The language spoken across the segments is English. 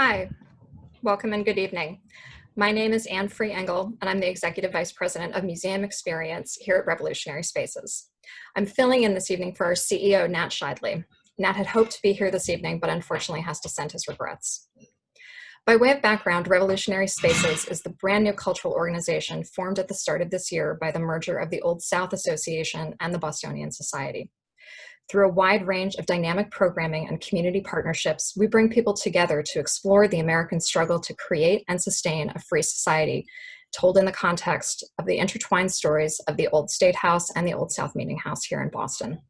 Hi, welcome and good evening. My name is Freeh Engel, and I'm the Executive Vice President of Museum Experience here at Revolutionary Spaces. I'm filling in this evening for our CEO, Nat Shidley. Nat had hoped to be here this evening, but unfortunately has to send his regrets. By way of background, Revolutionary Spaces is the brand new cultural organization formed at the start of this year by the merger of the Old South Association and the Bostonian Society. Through a wide range of dynamic programming and community partnerships, we bring people together to explore the American struggle to create and sustain a free society, told in the context of the intertwined stories of the Old State House and the Old South Meeting House here in Boston.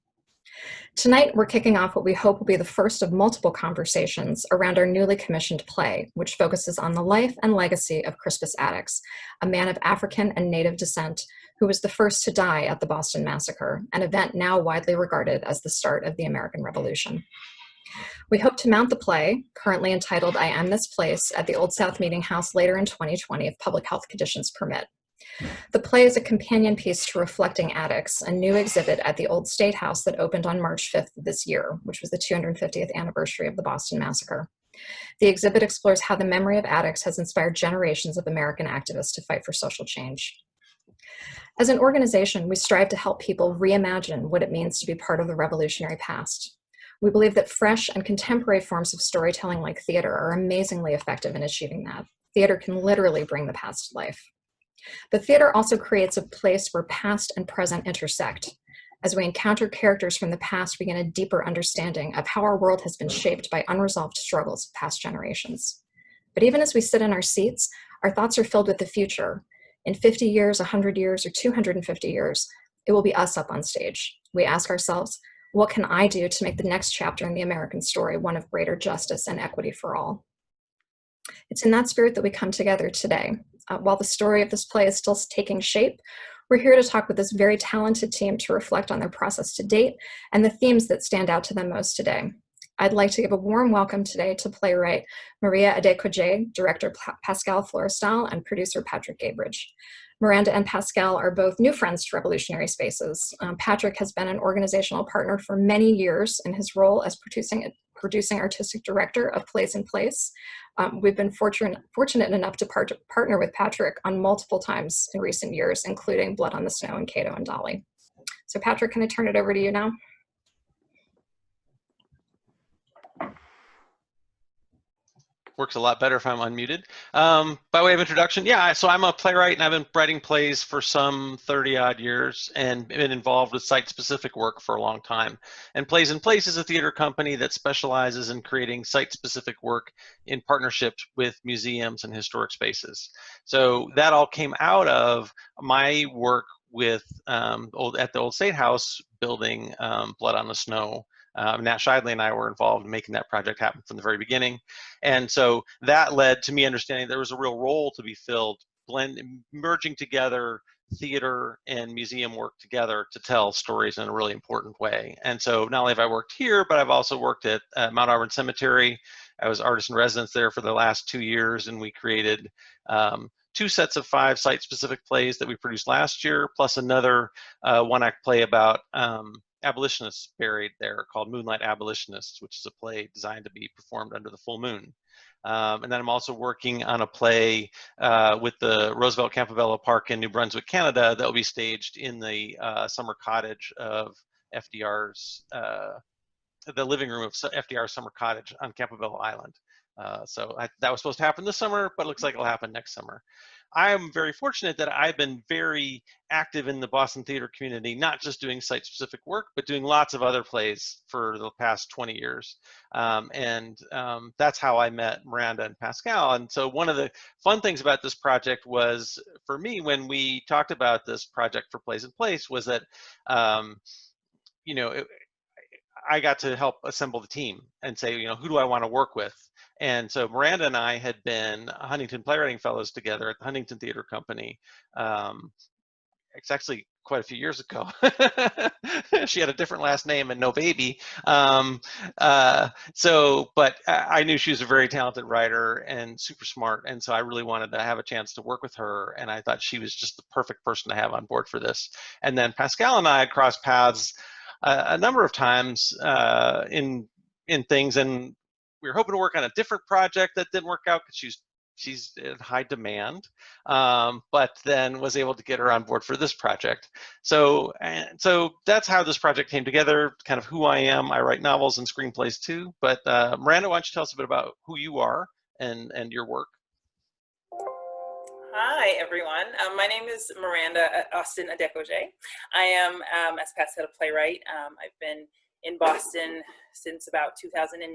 Tonight, we're kicking off what we hope will be the first of multiple conversations around our newly commissioned play, which focuses on the life and legacy of Crispus Attucks, a man of African and Native descent who was the first to die at the Boston Massacre, an event now widely regarded as the start of the American Revolution. We hope to mount the play, currently entitled I Am This Place, at the Old South Meeting House later in 2020 if public health conditions permit. The play is a companion piece to Reflecting Attucks, a new exhibit at the Old State House that opened on March 5th of this year, which was the 250th anniversary of the Boston Massacre. The exhibit explores how the memory of Attucks has inspired generations of American activists to fight for social change. As an organization, we strive to help people reimagine what it means to be part of the revolutionary past. We believe that fresh and contemporary forms of storytelling like theater are amazingly effective in achieving that. Theater can literally bring the past to life. The theater also creates a place where past and present intersect. As we encounter characters from the past, we gain a deeper understanding of how our world has been shaped by unresolved struggles of past generations. But even as we sit in our seats, our thoughts are filled with the future. In 50 years, 100 years, or 250 years, it will be us up on stage. We ask ourselves, what can I do to make the next chapter in the American story one of greater justice and equity for all? It's in that spirit that we come together today. While the story of this play is still taking shape, we're here to talk with this very talented team to reflect on their process to date and the themes that stand out to them most today. I'd like to give a warm welcome today to playwright Maria ADEkoje, director Pascale Florestal, and producer Patrick Gabridge. Miranda and Pascale are both new friends to Revolutionary Spaces. Patrick has been an organizational partner for many years in his role as producing artistic director of Plays in Place. We've been fortunate enough to partner with Patrick on multiple times in recent years, including Blood on the Snow and Cato and Dolly. So Patrick, can I turn it over to you now? Works a lot better if I'm unmuted. By way of introduction, yeah, so I'm a playwright and I've been writing plays for some 30-odd years and been involved with site-specific work for a long time. And Plays in Place is a theater company that specializes in creating site-specific work in partnership with museums and historic spaces. So that all came out of my work with at the Old State House building Blood on the Snow. Nat Shidley and I were involved in making that project happen from the very beginning. And so that led to me understanding there was a real role to be filled, merging together theater and museum work together to tell stories in a really important way. And so not only have I worked here, but I've also worked at Mount Auburn Cemetery. I was artist in residence there for the last 2 years, and we created 2 sets of 5 site-specific plays that we produced last year, plus another one-act play about abolitionists buried there called Moonlight Abolitionists, which is a play designed to be performed under the full moon. And then I'm also working on a play with the Roosevelt Campobello Park in New Brunswick, Canada, that will be staged in the summer cottage of FDR's, the living room of FDR's summer cottage on Campobello Island. So that was supposed to happen this summer, but it looks like it'll happen next summer. I am very fortunate that I've been very active in the Boston theater community, not just doing site-specific work, but doing lots of other plays for the past 20 years. That's how I met Miranda and Pascale. And so one of the fun things about this project was, for me, when we talked about this project for Plays in Place, was that, you know, I got to help assemble the team and say, you know, who do I want to work with? And so Miranda and I had been Huntington Playwriting Fellows together at the Huntington Theater Company. It's actually quite a few years ago. She had a different last name and no baby. But I knew she was a very talented writer and super smart. And so I really wanted to have a chance to work with her. And I thought she was just the perfect person to have on board for this. And then Pascale and I had crossed paths a number of times in things, and we were hoping to work on a different project that didn't work out because she's in high demand, but then was able to get her on board for this project. So that's how this project came together, kind of who I am. I write novels and screenplays too. But Miranda, why don't you tell us a bit about who you are and your work? Hi, everyone. My name is Miranda Austen ADEkoje. I am, as Pat said, a playwright. I've been in Boston since about 2009,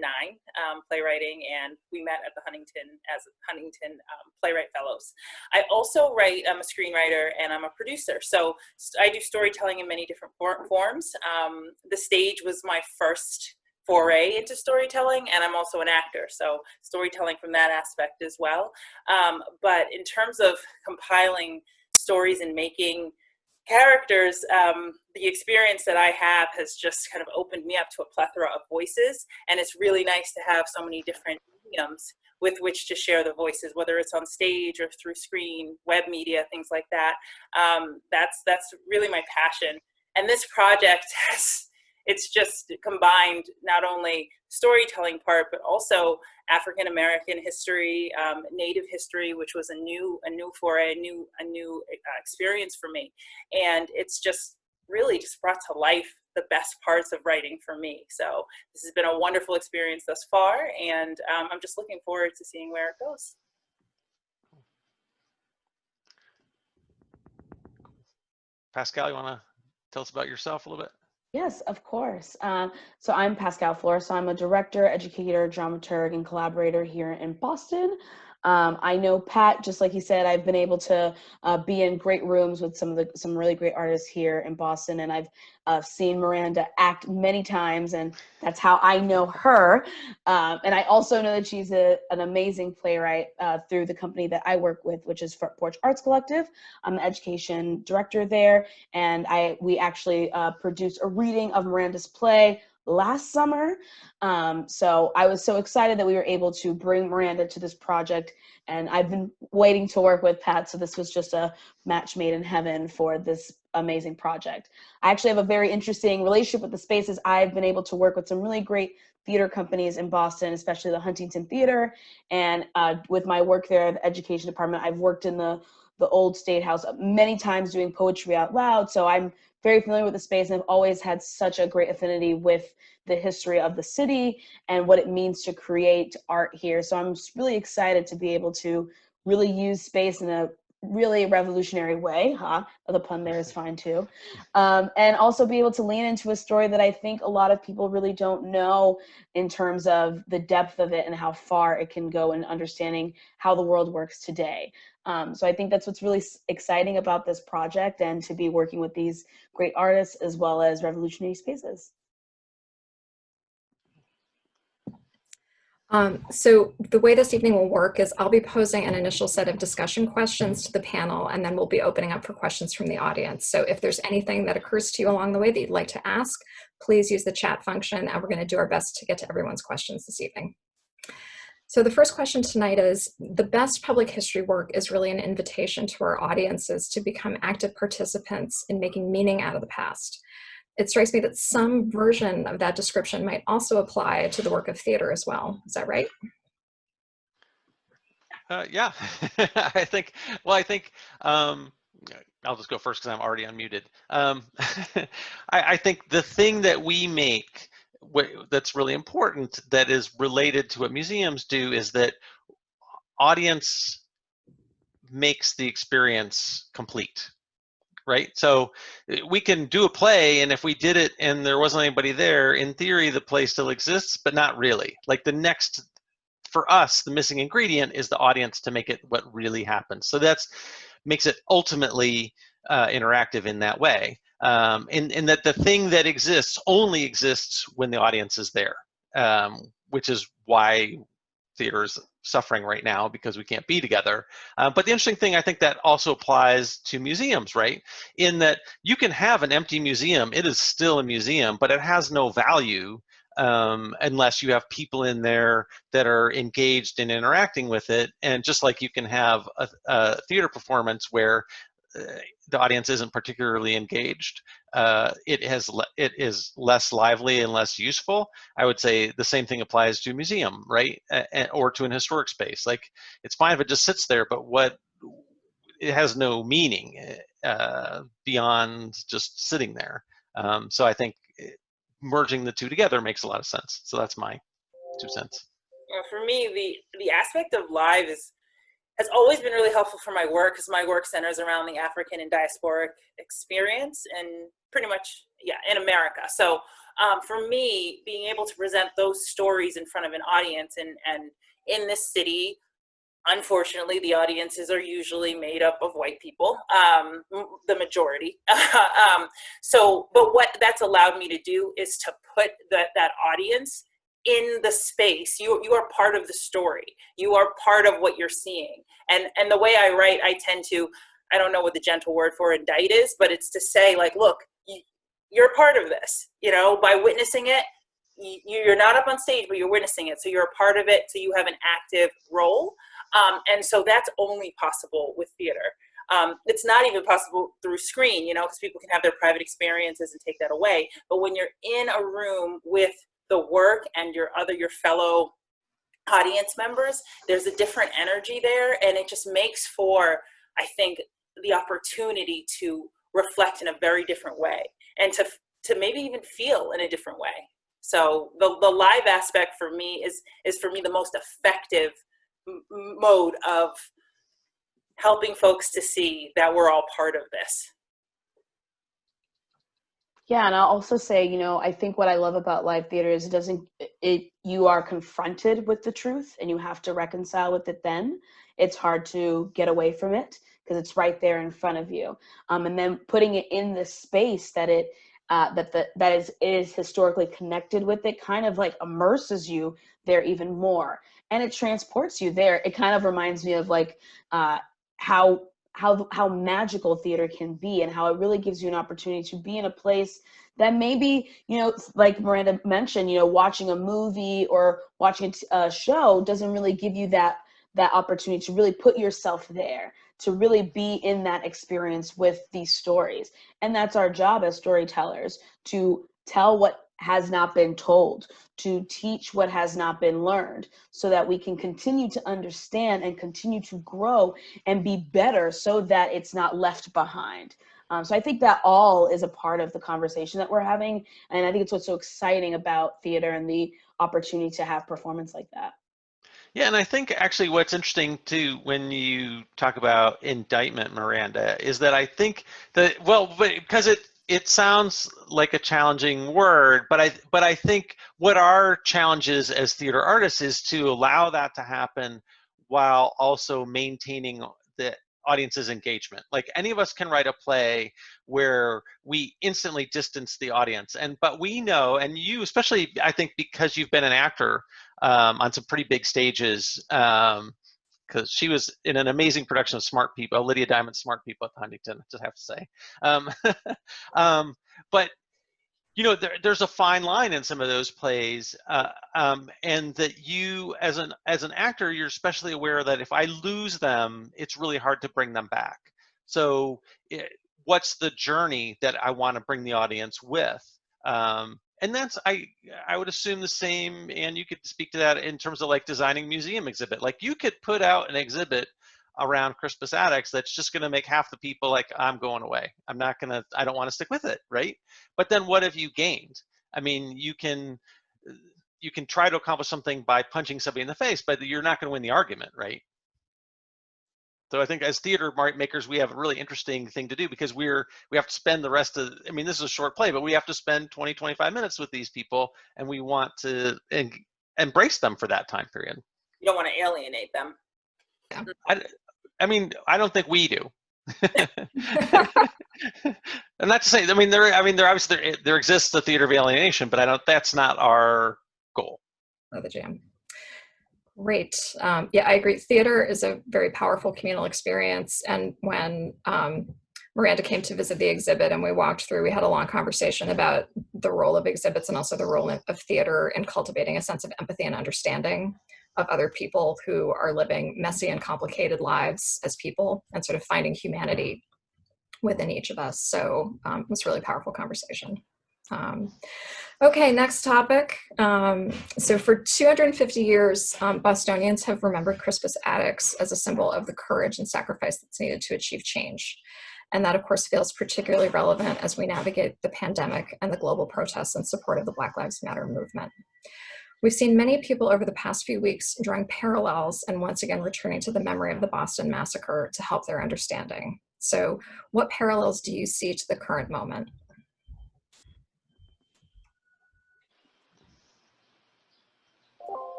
playwriting, and we met at the Huntington Playwright Fellows. I also write, I'm a screenwriter and I'm a producer. So I do storytelling in many different forms. The stage was my first foray into storytelling, and I'm also an actor, so storytelling from that aspect as well. But in terms of compiling stories and making characters, the experience that I have has just kind of opened me up to a plethora of voices, and it's really nice to have so many different mediums with which to share the voices, whether it's on stage or through screen, web media, things like that. That's really my passion. And this project it's just combined not only storytelling part, but also African American history, Native history, which was a new foray, a new experience for me, and it's just really just brought to life the best parts of writing for me. So this has been a wonderful experience thus far, and I'm just looking forward to seeing where it goes. Pascale, you want to tell us about yourself a little bit? Yes, of course. So I'm Pascale Florestal. I'm a director, educator, dramaturg, and collaborator here in Boston. I know Pat, just like he said, I've been able to be in great rooms with some really great artists here in Boston, and I've seen Miranda act many times, and that's how I know her. And I also know that she's an amazing playwright through the company that I work with, which is Porch Arts Collective. I'm the education director there, and we actually produced a reading of Miranda's play last summer. So I was so excited that we were able to bring Miranda to this project, and I've been waiting to work with Pat, so this was just a match made in heaven for this amazing project. I actually have a very interesting relationship with the spaces. I've been able to work with some really great theater companies in Boston, especially the Huntington Theater, and with my work there, the education department, I've worked in the old State House many times doing poetry out loud, so I'm very familiar with the space, and I've always had such a great affinity with the history of the city and what it means to create art here. So I'm just really excited to be able to really use space in a really revolutionary way, the pun there is fine too, and also be able to lean into a story that I think a lot of people really don't know in terms of the depth of it and how far it can go in understanding how the world works today. So I think that's what's really exciting about this project, and to be working with these great artists as well as revolutionary spaces. So the way this evening will work is I'll be posing an initial set of discussion questions to the panel, and then we'll be opening up for questions from the audience. So if there's anything that occurs to you along the way that you'd like to ask, please use the chat function, and we're going to do our best to get to everyone's questions this evening. So the first question tonight is, the best public history work is really an invitation to our audiences to become active participants in making meaning out of the past. It strikes me that some version of that description might also apply to the work of theater as well. Is that right? Yeah, I think I'll just go first because I'm already unmuted. I think the thing that we make that's really important, that is related to what museums do, is that audience makes the experience complete. Right? So we can do a play, and if we did it and there wasn't anybody there, in theory, the play still exists, but not really. Like for us, the missing ingredient is the audience to make it what really happens. So that's makes it ultimately interactive in that way. And that the thing that exists only exists when the audience is there, which is why theater is suffering right now, because we can't be together. But the interesting thing, I think, that also applies to museums, right? In that you can have an empty museum, it is still a museum, but it has no value unless you have people in there that are engaged in interacting with it. And just like you can have a theater performance where the audience isn't particularly engaged, it is less lively and less useful. I would say the same thing applies to a museum, right? Or to an historic space. Like, it's fine if it just sits there, but it has no meaning beyond just sitting there. So I think merging the two together makes a lot of sense. So that's my 2 cents. For me, the aspect of live has always been really helpful for my work, because my work centers around the African and diasporic experience, and pretty much, yeah, in America. So for me, being able to present those stories in front of an audience, and in this city, unfortunately, the audiences are usually made up of white people, the majority. But what that's allowed me to do is to put that audience in the space. You are part of the story. You are part of what you're seeing. And the way I write, I tend to, I don't know what the gentle word for indict is, but it's to say, like, look, you're part of this, by witnessing it. You're not up on stage, but you're witnessing it. So you're a part of it. So you have an active role. And so that's only possible with theater. It's not even possible through screen, because people can have their private experiences and take that away. But when you're in a room with the work and your fellow audience members, there's a different energy there, and it just makes for, I think, the opportunity to reflect in a very different way, and to maybe even feel in a different way. So the live aspect for me is for me the most effective mode of helping folks to see that we're all part of this. Yeah, and I'll also say, I think what I love about live theater is you are confronted with the truth, and you have to reconcile with it then. It's hard to get away from it because it's right there in front of you. And then putting it in the space that it is historically connected with it kind of like immerses you there even more. And it transports you there. It kind of reminds me of like how magical theater can be, and how it really gives you an opportunity to be in a place that maybe, like Miranda mentioned, watching a movie or watching a show doesn't really give you that opportunity to really put yourself there, to really be in that experience with these stories. And that's our job as storytellers, to tell what has not been told, to teach what has not been learned, so that we can continue to understand and continue to grow and be better, so that it's not left behind. So I think that all is a part of the conversation that we're having. And I think it's what's so exciting about theater and the opportunity to have performance like that. Yeah, and I think actually what's interesting too, when you talk about indictment, Miranda, is that I think that, because it sounds like a challenging word, but I think what our challenge is as theater artists is to allow that to happen while also maintaining the audience's engagement. Like, any of us can write a play where we instantly distance the audience, but we know, and you especially, I think, because you've been an actor on some pretty big stages, because she was in an amazing production of Smart People, Lydia Diamond's Smart People at Huntington, I just have to say. But there's a fine line in some of those plays, and that you, as an actor, you're especially aware that if I lose them, it's really hard to bring them back. So what's the journey that I want to bring the audience with? And that's, I would assume the same, and you could speak to that in terms of like designing museum exhibit. Like, you could put out an exhibit around Crispus Attucks that's just going to make half the people like, I'm going away. I don't want to stick with it, right? But then what have you gained? I mean, you can try to accomplish something by punching somebody in the face, but you're not going to win the argument, right? So I think as theater makers, we have a really interesting thing to do, because we have to spend the rest of, this is a short play, but we have to spend 20, 25 minutes with these people, and we want to embrace them for that time period. You don't want to alienate them. Yeah. I don't think we do. And not to say, there obviously there exists a theater of alienation, but that's not our goal. Oh, the jam. Great. Yeah, I agree. Theater is a very powerful communal experience. And when Miranda came to visit the exhibit and we walked through, we had a long conversation about the role of exhibits and also the role of theater in cultivating a sense of empathy and understanding of other people who are living messy and complicated lives as people, and sort of finding humanity within each of us. So it was a really powerful conversation. Okay, next topic. So for 250 years, Bostonians have remembered Crispus Attucks as a symbol of the courage and sacrifice that's needed to achieve change. And that, of course, feels particularly relevant as we navigate the pandemic and the global protests in support of the Black Lives Matter movement. We've seen many people over the past few weeks drawing parallels and once again returning to the memory of the Boston Massacre to help their understanding. So what parallels do you see to the current moment?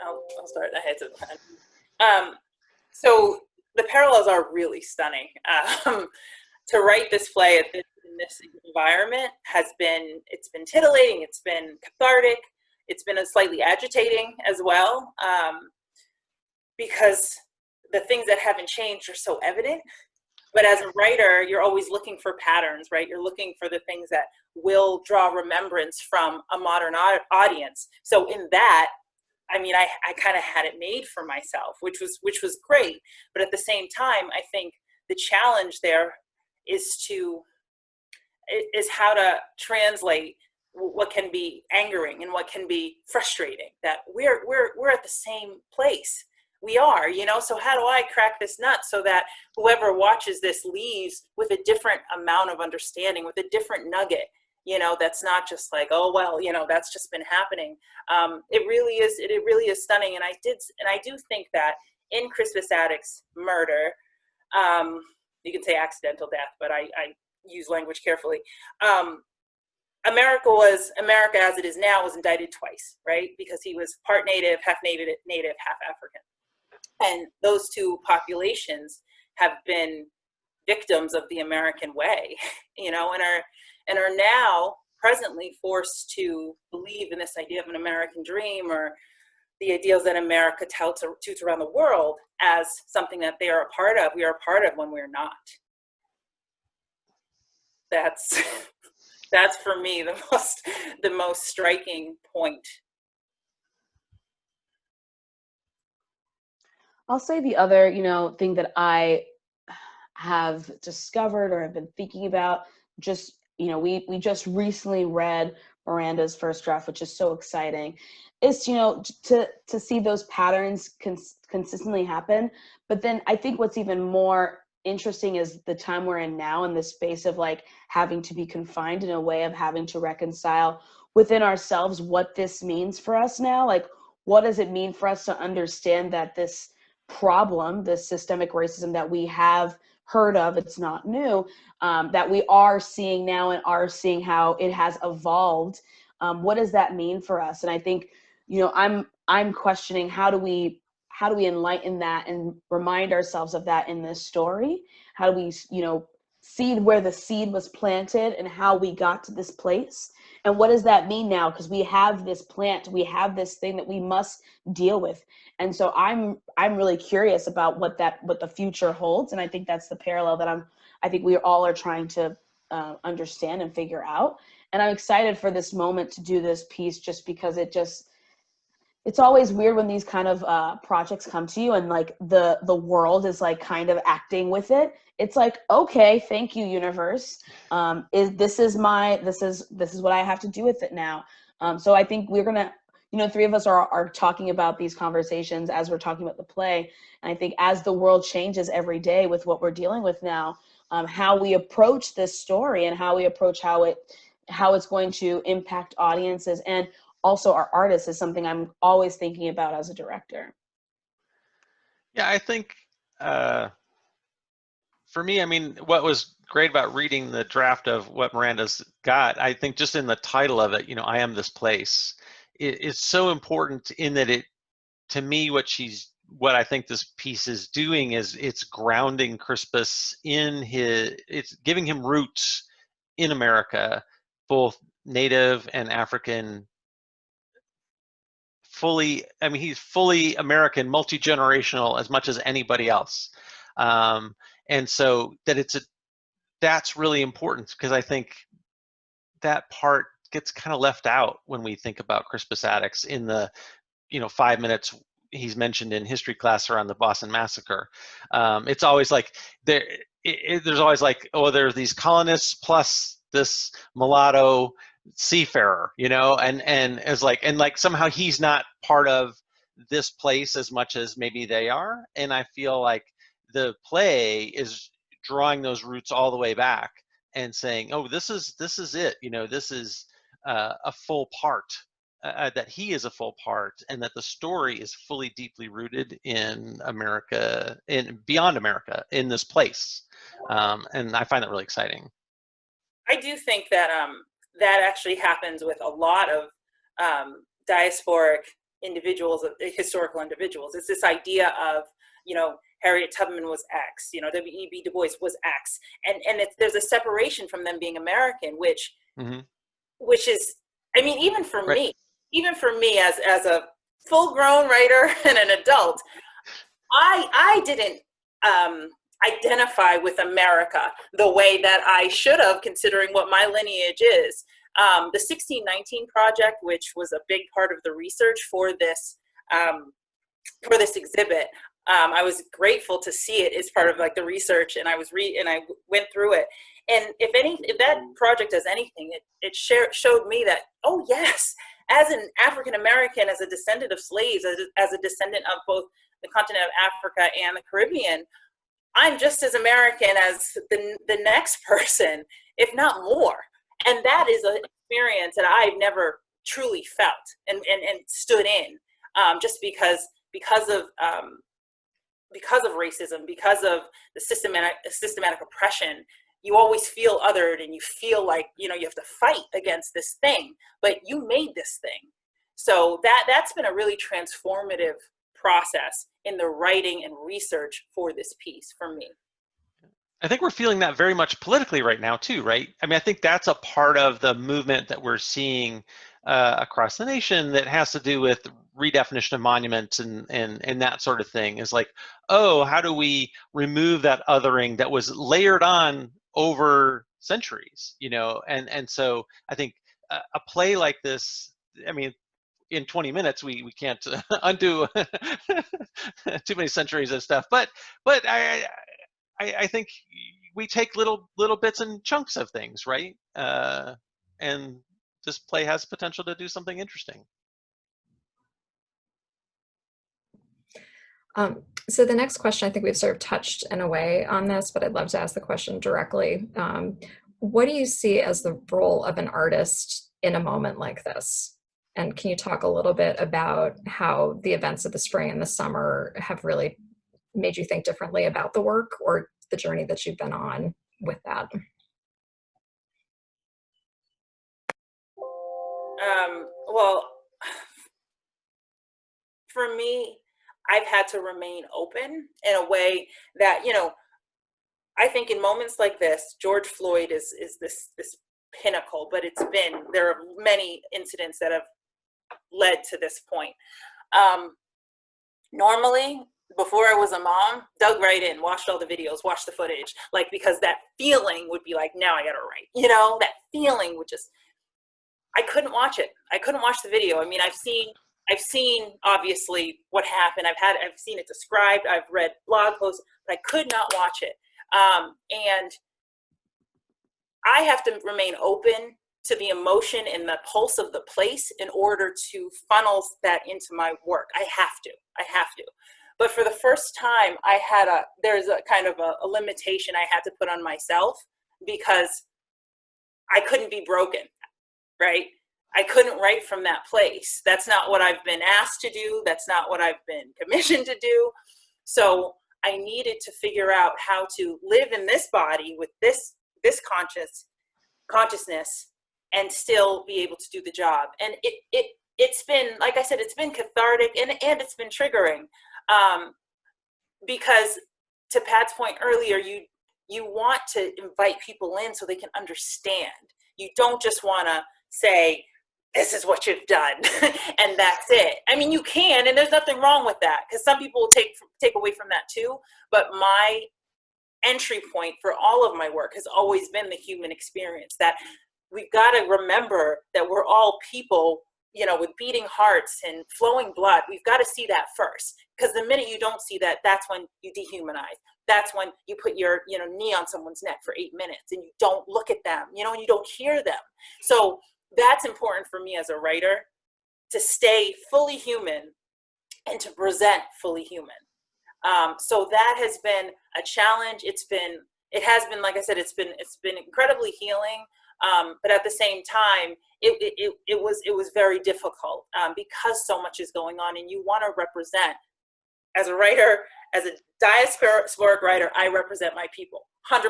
I'll start. I had to. So the parallels are really stunning. To write this play in this environment it's been titillating, it's been cathartic, it's been a slightly agitating as well, because the things that haven't changed are so evident. But as a writer, you're always looking for patterns, right? You're looking for the things that will draw remembrance from a modern audience. So in that, I mean, I kind of had it made for myself, which was great. But at the same time, I think the challenge there is how to translate what can be angering and what can be frustrating. That we're at the same place. We are, so how do I crack this nut so that whoever watches this leaves with a different amount of understanding, with a different nugget, that's not just like, oh, well, that's just been happening. It really is stunning. And I do think that in Crispus Attucks' murder, you can say accidental death, but I use language carefully. America as it is now was indicted twice, right? Because he was part native, half African. And those two populations have been victims of the American way, and are now presently forced to believe in this idea of an American dream, or the ideals that America touts around the world as something that they are a part of. We are a part of when we're not. That's for me the most striking point. I'll say the other, thing that I have discovered or have been thinking about, just, we just recently read Miranda's first draft, which is so exciting, is, to see those patterns consistently happen. But then I think what's even more interesting is the time we're in now, in this space of like having to be confined, in a way of having to reconcile within ourselves what this means for us now. Like, what does it mean for us to understand that this problem, this systemic racism that we have heard of, it's not new, that we are seeing now and are seeing how it has evolved. What does that mean for us? And I think, I'm questioning, how do we enlighten that and remind ourselves of that in this story? How do we, see where the seed was planted and how we got to this place? And what does that mean now? Because we have this plant, we have this thing that we must deal with. And so I'm really curious about what the future holds. And I think that's the parallel that I think we all are trying to understand and figure out. And I'm excited for this moment to do this piece, just because it's always weird when these kind of projects come to you and like the world is like kind of acting with it. It's like, okay, thank you, universe. This is what I have to do with it now. So I think we're gonna, three of us are talking about these conversations as we're talking about the play. And I think as the world changes every day with what we're dealing with now, how we approach this story and how we approach how it's going to impact audiences and also our artists is something I'm always thinking about as a director. Yeah, I think for me, I mean, what was great about reading the draft of what Miranda's got, I think just in the title of it, I am this place, it's so important in that to me, what I think this piece is doing is it's grounding Crispus it's giving him roots in America, both Native and African, he's fully American, multi-generational as much as anybody else. And so that's really important, because I think that part gets kind of left out when we think about Crispus Attucks in the 5 minutes he's mentioned in history class around the Boston Massacre. It's always like there's always like, oh, there's these colonists plus this mulatto seafarer, you know, and it's like, and like somehow he's not part of this place as much as maybe they are. And I feel like the play is drawing those roots all the way back and saying, oh, this is it, you know, this is a full part, that he is a full part, and that the story is fully deeply rooted in America, in beyond America, in this place. And I find that really exciting. I do think that that actually happens with a lot of diasporic individuals, historical individuals. It's this idea of, you know, Harriet Tubman was X, you know, W.E.B. Du Bois was X, and there's a separation from them being American, which is, I mean, even for me as a full-grown writer and an adult, I didn't identify with America the way that I should have, considering what my lineage is. The 1619 Project, which was a big part of the research for this exhibit, I was grateful to see it as part of like the research, and I went through it. And if that project does anything, it showed me that, oh yes, as an African American, as a descendant of slaves, as a descendant of both the continent of Africa and the Caribbean, I'm just as American as the next person, if not more. And that is an experience that I've never truly felt and stood in, just because of racism, because of the systematic oppression. You always feel othered, and you feel like, you know, you have to fight against this thing, but you made this thing. So that's been a really transformative process in the writing and research for this piece for me. I think we're feeling that very much politically right now too, right? I mean, I think that's a part of the movement that we're seeing across the nation that has to do with redefinition of monuments and that sort of thing. Is like, oh, how do we remove that othering that was layered on over centuries, you know? And so I think a play like this, I mean, in 20 minutes we can't undo too many centuries of stuff, but I think we take little bits and chunks of things, right? And this play has potential to do something interesting. So the next question, I think we've sort of touched in a way on this, but I'd love to ask the question directly. What do you see as the role of an artist in a moment like this? And can you talk a little bit about how the events of the spring and the summer have really made you think differently about the work or the journey that you've been on with that? Well, for me, I've had to remain open in a way that, you know, I think in moments like this, George Floyd is this pinnacle, but there are many incidents that have led to this point. Normally, before I was a mom, dug right in, watched all the videos, watched the footage, like, because that feeling would be like, now I gotta write, you know, that feeling would just, I couldn't watch it. I couldn't watch the video. I mean, I've seen obviously what happened. I've seen it described. I've read blog posts, but I could not watch it. And I have to remain open to the emotion and the pulse of the place in order to funnel that into my work. I have to. But for the first time, there's a kind of a limitation I had to put on myself, because I couldn't be broken, right? I couldn't write from that place. That's not what I've been asked to do. That's not what I've been commissioned to do. So I needed to figure out how to live in this body with this consciousness and still be able to do the job. And it's been, like I said, it's been cathartic and it's been triggering, because to Pat's point earlier, you want to invite people in so they can understand. You don't just want to say, this is what you've done and that's it. I mean, you can, and there's nothing wrong with that, because some people will take away from that too. But my entry point for all of my work has always been the human experience, that we've got to remember that we're all people you know, with beating hearts and flowing blood, we've got to see that first. Because the minute you don't see that, that's when you dehumanize. That's when you put your, you know, knee on someone's neck for 8 minutes and you don't look at them, you know, and you don't hear them. So that's important for me as a writer, to stay fully human and to present fully human. So that has been a challenge. It has been, like I said, it's been incredibly healing. But at the same time, it was very difficult because so much is going on, and you want to represent. As a writer, as a diasporic writer, I represent my people, 100%.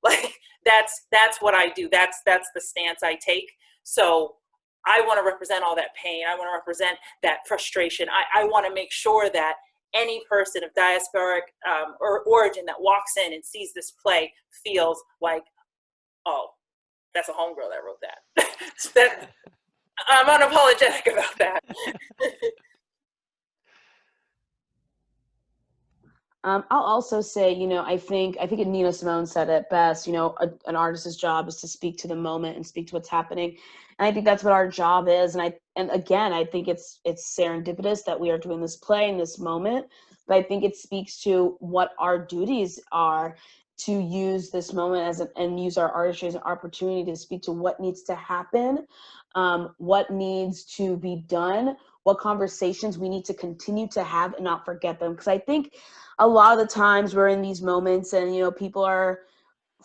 Like that's what I do. That's the stance I take. So I want to represent all that pain. I want to represent that frustration. I want to make sure that any person of diasporic or origin that walks in and sees this play feels like, oh, that's a homegirl that wrote that. I'm unapologetic about that. I'll also say, you know, I think Nina Simone said it best, you know, an artist's job is to speak to the moment and speak to what's happening. And I think that's what our job is. And again, I think it's serendipitous that we are doing this play in this moment, but I think it speaks to what our duties are, to use this moment and use our artistry as an opportunity to speak to what needs to happen, what needs to be done, what conversations we need to continue to have and not forget them. Because I think a lot of the times we're in these moments and, you know, people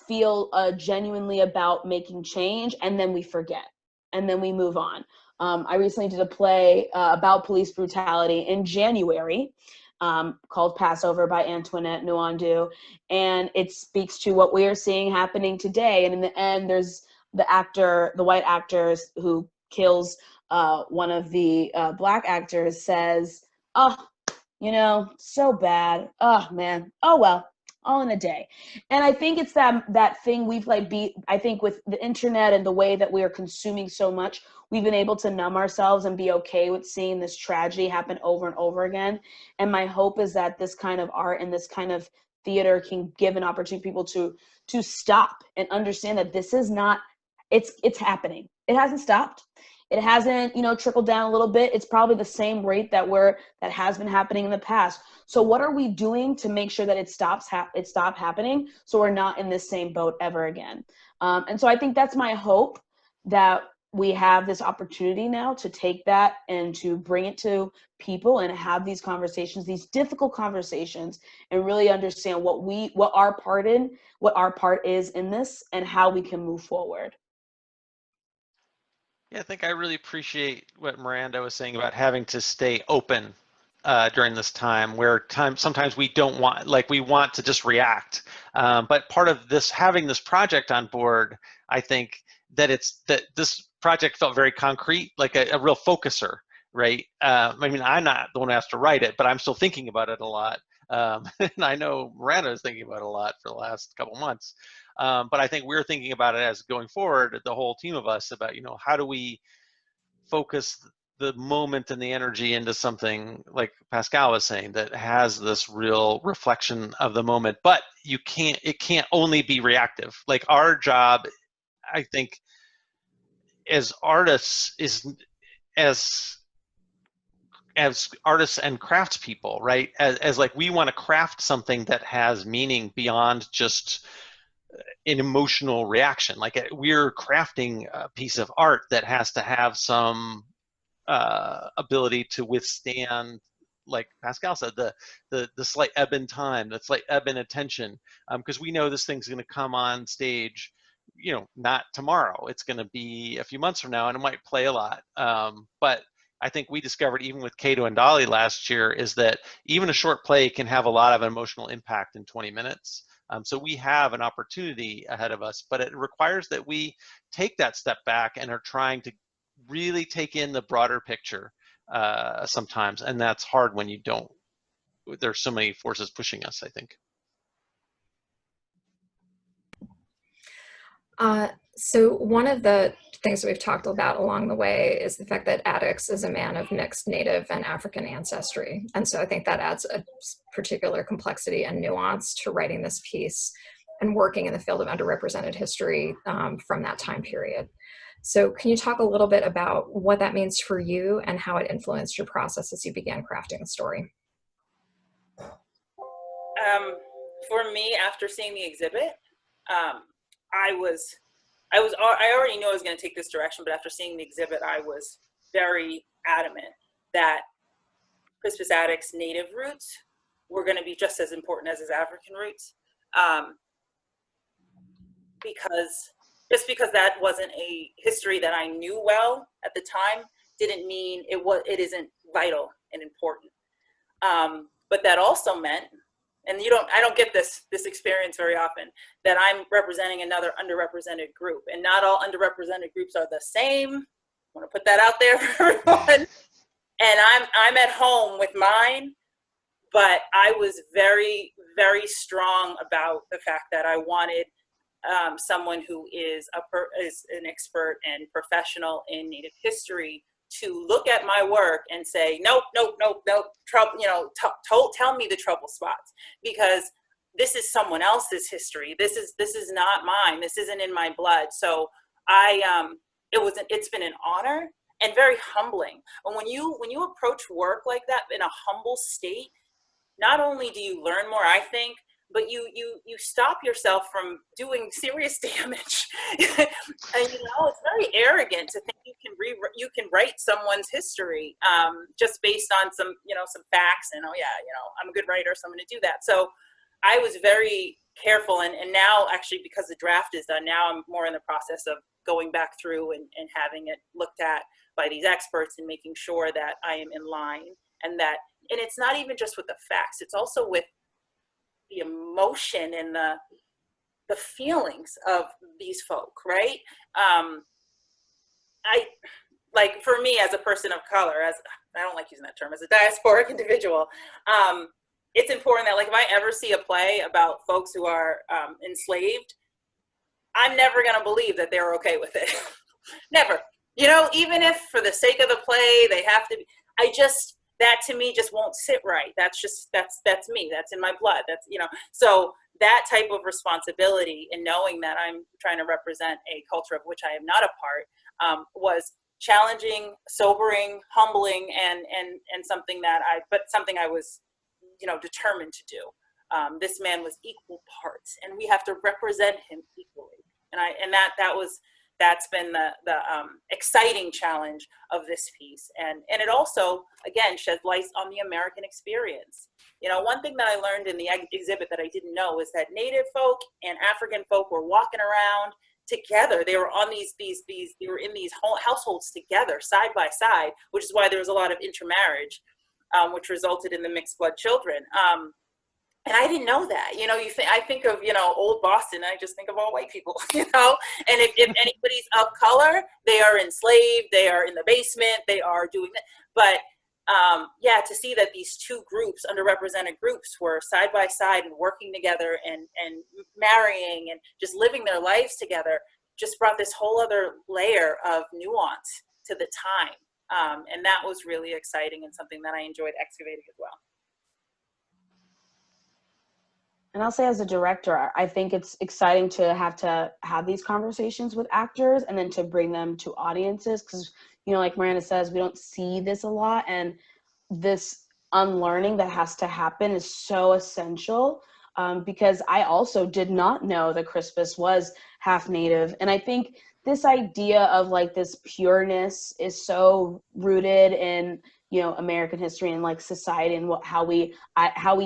feel genuinely about making change, and then we forget and then we move on. I recently did a play about police brutality in January called Passover by Antoinette Nwandu. And it speaks to what we are seeing happening today. And in the end, there's the white actor who kills one of the black actors says, oh, you know, so bad. Oh man. Oh well, all in a day. And I think it's that thing we've I think with the internet and the way that we are consuming so much, we've been able to numb ourselves and be okay with seeing this tragedy happen over and over again. And my hope is that this kind of art and this kind of theater can give an opportunity for people to stop and understand that this is not, it's happening. It hasn't stopped. It hasn't, you know, trickled down a little bit. It's probably the same rate that has been happening in the past. So what are we doing to make sure that it stop happening, so we're not in this same boat ever again? And so I think that's my hope, that we have this opportunity now to take that and to bring it to people and have these conversations, these difficult conversations, and really understand what our part is in this and how we can move forward. Yeah, I think I really appreciate what Miranda was saying about having to stay open during this time, where sometimes we don't want, like, we want to just react. But part of this, having this project on board, I think that this project felt very concrete, like a real focuser, right? I mean, I'm not the one who has to write it, but I'm still thinking about it a lot. And I know Miranda is thinking about it a lot for the last couple months. But I think we're thinking about it as going forward, the whole team of us, about, you know, how do we focus the moment and the energy into something, like Pascale was saying, that has this real reflection of the moment. But it can't only be reactive. Like, our job, I think, as artists is as artists and craftspeople, right? As like, we want to craft something that has meaning beyond just an emotional reaction. Like, we're crafting a piece of art that has to have some ability to withstand, like Pascale said, the slight ebb in time, the slight ebb in attention, because we know this thing's going to come on stage, you know, not tomorrow. It's going to be a few months from now, and it might play a lot. But I think we discovered, even with Cato and Dolly last year, is that even a short play can have a lot of emotional impact in 20 minutes. So we have an opportunity ahead of us, but it requires that we take that step back and are trying to really take in the broader picture sometimes. And that's hard when there's so many forces pushing us, I think. So one of the things that we've talked about along the way is the fact that Attucks is a man of mixed Native and African ancestry. And so I think that adds a particular complexity and nuance to writing this piece. and working in the field of underrepresented history from that time period. So can you talk a little bit about what that means for you and how it influenced your process as you began crafting the story? For me, after seeing the exhibit, I already knew I was going to take this direction, but after seeing the exhibit, I was very adamant that Crispus Attucks' native roots were going to be just as important as his African roots, because that wasn't a history that I knew well at the time, didn't mean it isn't vital and important. But that also meant, and I don't get this experience very often, that I'm representing another underrepresented group, and not all underrepresented groups are the same. I want to put that out there for everyone. And I'm at home with mine, but I was very, very strong about the fact that I wanted someone who is an expert and professional in Native history to look at my work and say, nope, trouble, tell me the trouble spots, because this is someone else's history. This is not mine. This isn't in my blood. So it's been an honor and very humbling. And when you approach work like that in a humble state, not only do you learn more, I think, but you stop yourself from doing serious damage. And it's very arrogant to think you can write someone's history just based on some facts, and I'm a good writer, so I'm going to do that. So I was very careful, and now actually, because the draft is done, now I'm more in the process of going back through and having it looked at by these experts and making sure that I am in line, and it's not even just with the facts, it's also with the emotion and the feelings of these folk, right? For me as a person of color, I don't like using that term, as a diasporic individual, it's important that, like, if I ever see a play about folks who are enslaved, I'm never going to believe that they're okay with it. Never. Even if for the sake of the play, they have to be, that to me just won't sit right. That's me. That's in my blood. So that type of responsibility in knowing that I'm trying to represent a culture of which I am not a part was challenging, sobering, humbling, and something something I was, determined to do. This man was equal parts, and we have to represent him equally. That's been the exciting challenge of this piece. And it also, again, sheds light on the American experience. One thing that I learned in the exhibit that I didn't know is that Native folk and African folk were walking around together. They were on they were in these households together, side by side, which is why there was a lot of intermarriage, which resulted in the mixed blood children. And I didn't know that. I think of, old Boston, I just think of all white people, and if anybody's of color, they are enslaved, they are in the basement, they are doing that. But to see that these two groups, underrepresented groups, were side by side and working together and marrying and just living their lives together, just brought this whole other layer of nuance to the time. And that was really exciting and something that I enjoyed excavating as well. And I'll say, as a director, I think it's exciting to have these conversations with actors and then to bring them to audiences, because, like Miranda says, we don't see this a lot, and this unlearning that has to happen is so essential, because I also did not know that Crispus was half Native. And I think this idea of like this pureness is so rooted in American history and like society, and how we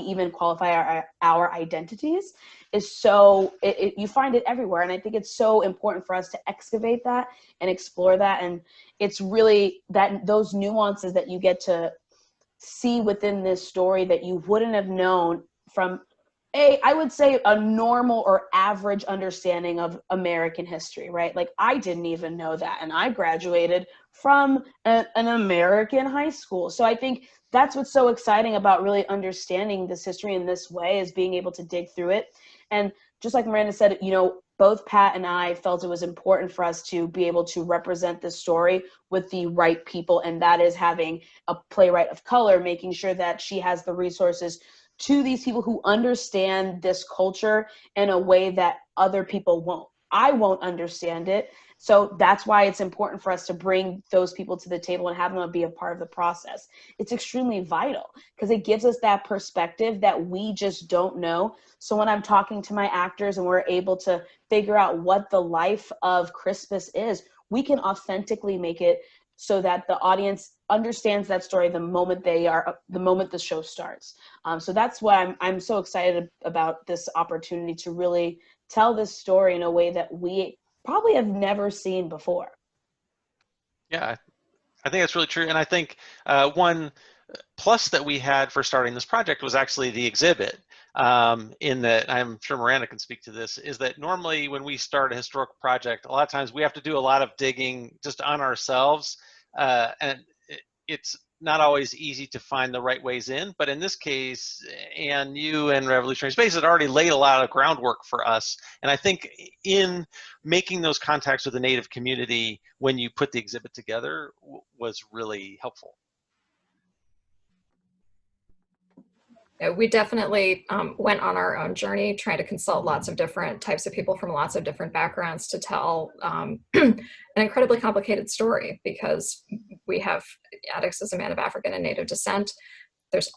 even qualify our identities is so, you find it everywhere. And I think it's so important for us to excavate that and explore that. And it's really those nuances that you get to see within this story that you wouldn't have known from I would say a normal or average understanding of American history, right? Like, I didn't even know that, and I graduated from an American high school. So I think that's what's so exciting about really understanding this history in this way, is being able to dig through it. And just like Miranda said, both Pat and I felt it was important for us to be able to represent this story with the right people, and that is having a playwright of color, making sure that she has the resources to these people who understand this culture in a way that other people won't. I won't understand it. So that's why it's important for us to bring those people to the table and have them be a part of the process. It's extremely vital because it gives us that perspective that we just don't know. So when I'm talking to my actors and we're able to figure out what the life of Crispus is, we can authentically make it so that the audience understands that story the moment the show starts. So that's why I'm so excited about this opportunity to really tell this story in a way that we probably have never seen before. Yeah, I think that's really true. And I think one plus that we had for starting this project was actually the exhibit. In that, I'm sure Miranda can speak to this, is that normally when we start a historical project, a lot of times we have to do a lot of digging just on ourselves. And it's not always easy to find the right ways in, but in this case, and you and Revolutionary Space had already laid a lot of groundwork for us. And I think in making those contacts with the Native community when you put the exhibit together was really helpful. We definitely went on our own journey, trying to consult lots of different types of people from lots of different backgrounds to tell an incredibly complicated story, because we have Attucks as a man of African and Native descent. There's,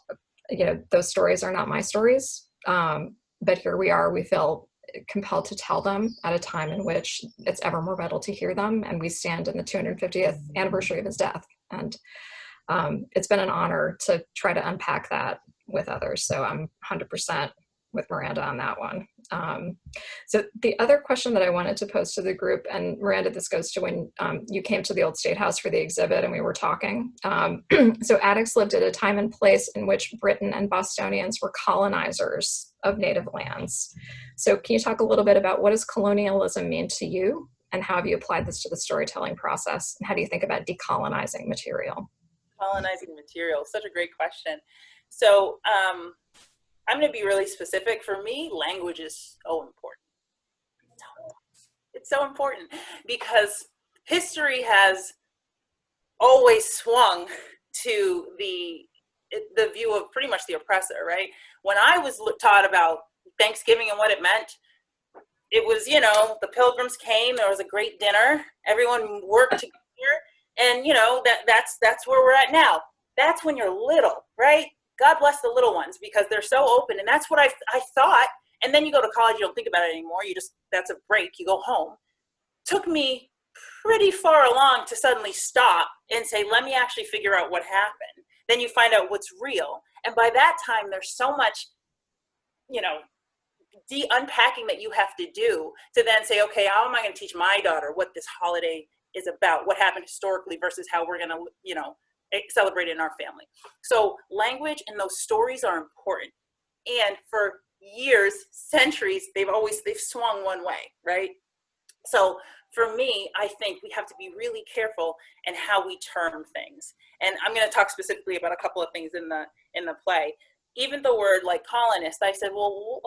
those stories are not my stories, but here we are. We feel compelled to tell them at a time in which it's ever more vital to hear them, and we stand in the 250th anniversary of his death. And it's been an honor to try to unpack that with others. So I'm 100% with Miranda on that one. So the other question that I wanted to pose to the group, and Miranda, this goes to when you came to the Old State House for the exhibit and we were talking. So Attucks lived at a time and place in which Britain and Bostonians were colonizers of native lands. So can you talk a little bit about what does colonialism mean to you, and how have you applied this to the storytelling process, and how do you think about decolonizing material? Colonizing material, such a great question. So I'm going to be really specific. For me, language is so important. It's so important because history has always swung to the view of pretty much the oppressor, right? When I was taught about Thanksgiving and what it meant, it was, the pilgrims came, there was a great dinner, everyone worked together, and that's where we're at now. That's when you're little, right? God bless the little ones because they're so open. And that's what I thought. And then you go to college, you don't think about it anymore. That's a break, you go home. Took me pretty far along to suddenly stop and say, let me actually figure out what happened. Then you find out what's real. And by that time, there's so much, unpacking that you have to do to then say, okay, how am I going to teach my daughter what this holiday is about, what happened historically versus how we're going to, celebrate it in our family. So language and those stories are important. And for years, centuries, they've swung one way, right? So for me, I think we have to be really careful in how we term things. And I'm going to talk specifically about a couple of things in the play. Even the word like colonist, I said, well,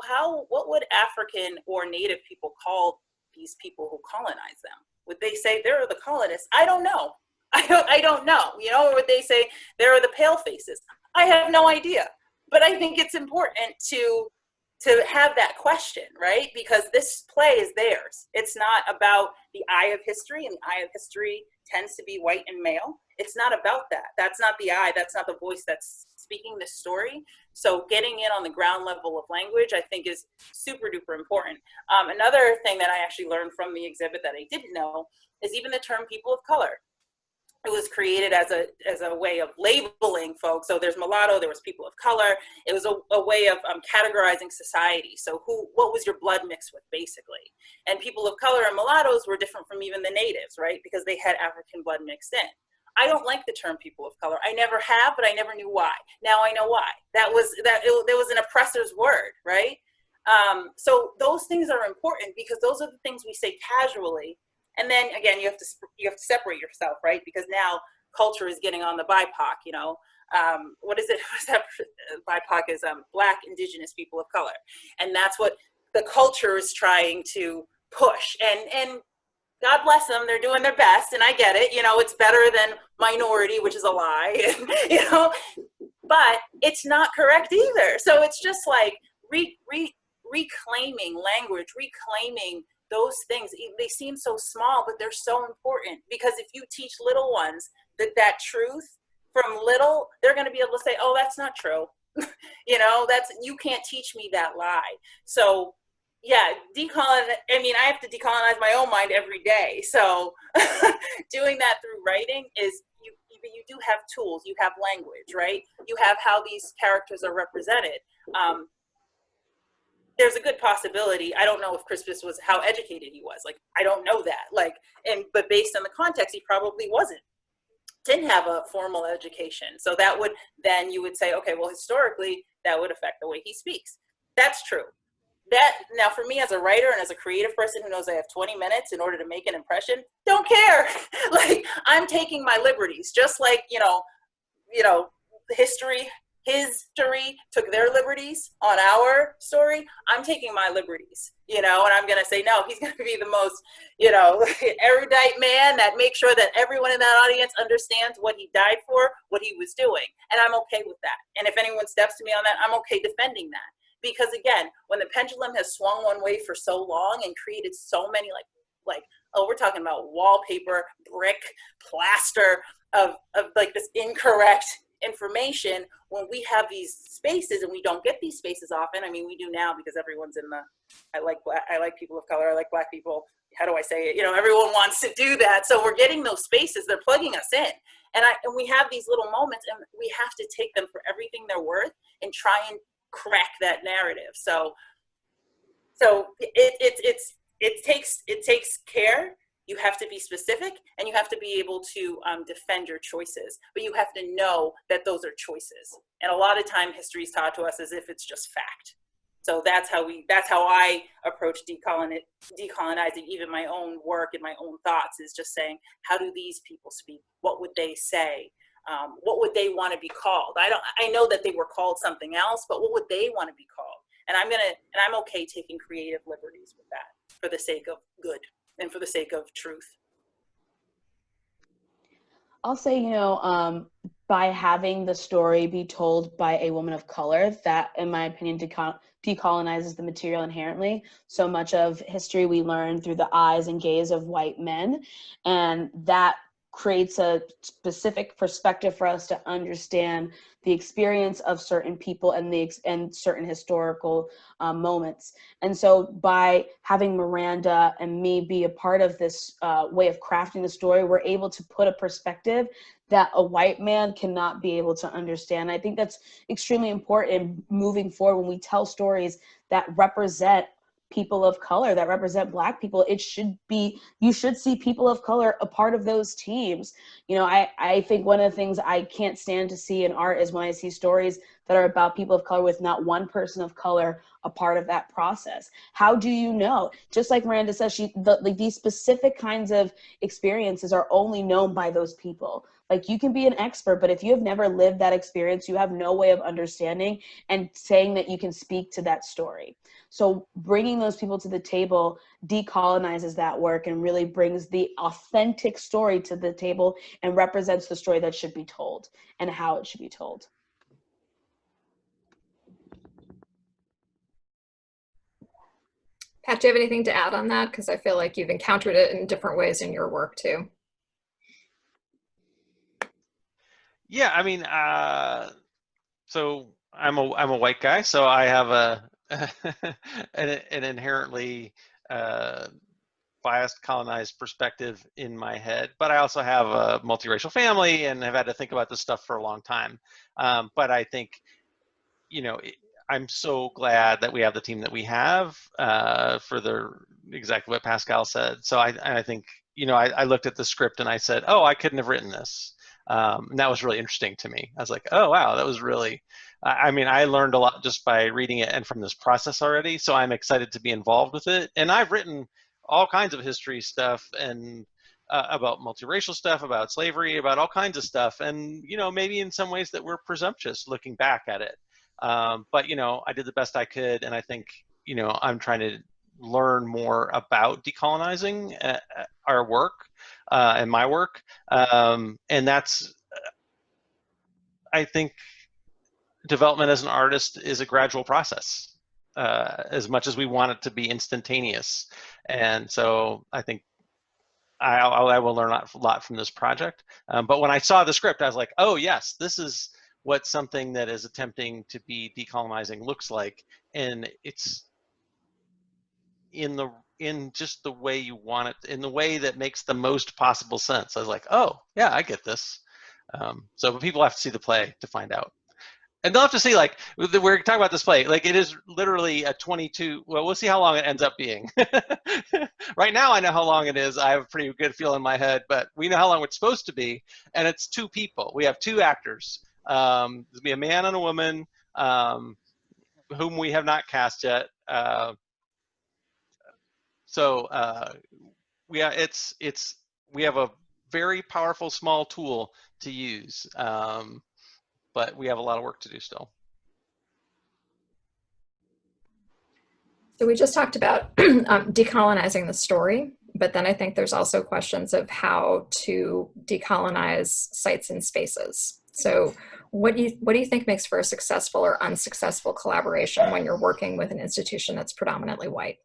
what would African or Native people call these people who colonize them? Would they say they're the colonists? I don't know. I don't know. Or would they say there are the pale faces? I have no idea. But I think it's important to have that question, right? Because this play is theirs. It's not about the eye of history, and the eye of history tends to be white and male. It's not about that. That's not the eye. That's not the voice that's speaking the story. So getting in on the ground level of language, I think, is super duper important. Another thing that I actually learned from the exhibit that I didn't know is even the term people of color. It was created as a way of labeling folks. So there's mulatto, there was people of color. It was a way of categorizing society. So what was your blood mixed with, basically? And people of color and mulattoes were different from even the natives, right? Because they had African blood mixed in. I don't like the term people of color. I never have, but I never knew why. Now I know why. There was an oppressor's word, right? So those things are important because those are the things we say casually. And then again, you have to separate yourself, right? Because now culture is getting on the BIPOC, what is it? What's that? BIPOC is Black, Indigenous people of color. And that's what the culture is trying to push. And God bless them, they're doing their best. And I get it, it's better than minority, which is a lie, but it's not correct either. So it's just like reclaiming language, reclaiming those things. They seem so small, but they're so important, because if you teach little ones that truth from little, they're going to be able to say, oh, that's not true. You know, you can't teach me that lie. So yeah, I mean, I have to decolonize my own mind every day. So doing that through writing is, you do have tools, you have language, right? You have how these characters are represented. There's a good possibility, I don't know if Crispus was, how educated he was. Like, I don't know that. Like, but based on the context, he probably didn't have a formal education. So that would, then you would say, okay, well, historically, that would affect the way he speaks. That's true. Now for me as a writer and as a creative person who knows I have 20 minutes in order to make an impression, don't care. Like, I'm taking my liberties, just like, history took their liberties on our story. I'm taking my liberties, and I'm going to say, no, he's going to be the most, erudite man that makes sure that everyone in that audience understands what he died for, what he was doing. And I'm okay with that. And if anyone steps to me on that, I'm okay defending that. Because again, when the pendulum has swung one way for so long and created so many oh, we're talking about wallpaper, brick, plaster of like this incorrect information, when we have these spaces and we don't get these spaces often. I mean, we do now because everyone's in the, I like people of color, I like Black people. How do I say it? Everyone wants to do that. So we're getting those spaces, they're plugging us in. And we have these little moments, and we have to take them for everything they're worth and try and crack that narrative. So it takes care. You have to be specific, and you have to be able to defend your choices, but you have to know that those are choices. And a lot of time history is taught to us as if it's just fact. So that's how I approach decolonizing even my own work and my own thoughts, is just saying, how do these people speak? What would they say? What would they want to be called? I know that they were called something else, but what would they want to be called? And I'm okay taking creative liberties with that for the sake of good and for the sake of truth. I'll say, by having the story be told by a woman of color, that, in my opinion, decolonizes the material inherently. So much of history we learn through the eyes and gaze of white men, and that creates a specific perspective for us to understand the experience of certain people and certain historical moments. And so by having Miranda and me be a part of this way of crafting the story, we're able to put a perspective that a white man cannot be able to understand. I think that's extremely important moving forward when we tell stories that represent people of color, that represent Black people. You should see people of color a part of those teams. I think one of the things I can't stand to see in art is when I see stories that are about people of color with not one person of color a part of that process. How do you know? Just like Miranda says, these specific kinds of experiences are only known by those people. Like, you can be an expert, but if you have never lived that experience, you have no way of understanding and saying that you can speak to that story. So bringing those people to the table decolonizes that work and really brings the authentic story to the table and represents the story that should be told and how it should be told. Pat, do you have anything to add on that? Because I feel like you've encountered it in different ways in your work too. Yeah, I mean, so I'm a white guy, so I have an inherently biased, colonized perspective in my head, but I also have a multiracial family and have had to think about this stuff for a long time. But I think, I'm so glad that we have the team that we have for exactly what Pascale said. So I think, I looked at the script and I said, oh, I couldn't have written this. And that was really interesting to me. I was like, oh, wow, that was really, I learned a lot just by reading it and from this process already. So I'm excited to be involved with it. And I've written all kinds of history stuff and about multiracial stuff, about slavery, about all kinds of stuff. And, maybe in some ways that we're presumptuous looking back at it. But, I did the best I could. And I think, I'm trying to learn more about decolonizing our work and my work. And that's, I think, development as an artist is a gradual process, as much as we want it to be instantaneous. And so I think I will learn a lot from this project. But when I saw the script, I was like, oh yes, this is what something that is attempting to be decolonizing looks like. And it's in just the way you want it, in the way that makes the most possible sense. I was like, oh yeah, I get this. So people have to see the play to find out. And they'll have to see, like, we're talking about this play, like it is literally a 22, well, we'll see how long it ends up being. Right now I know how long it is. I have a pretty good feel in my head, but we know how long it's supposed to be. And it's 2 people. We have 2 actors. There'll be a man and a woman, whom we have not cast yet. We have a very powerful small tool to use, but we have a lot of work to do still. So we just talked about decolonizing the story, but then I think there's also questions of how to decolonize sites and spaces. So what do you think makes for a successful or unsuccessful collaboration when you're working with an institution that's predominantly white?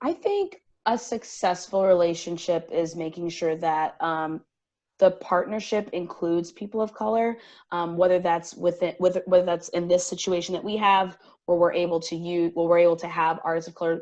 I think a successful relationship is making sure that the partnership includes people of color, whether that's whether that's in this situation that we have, where we're able to have artists of color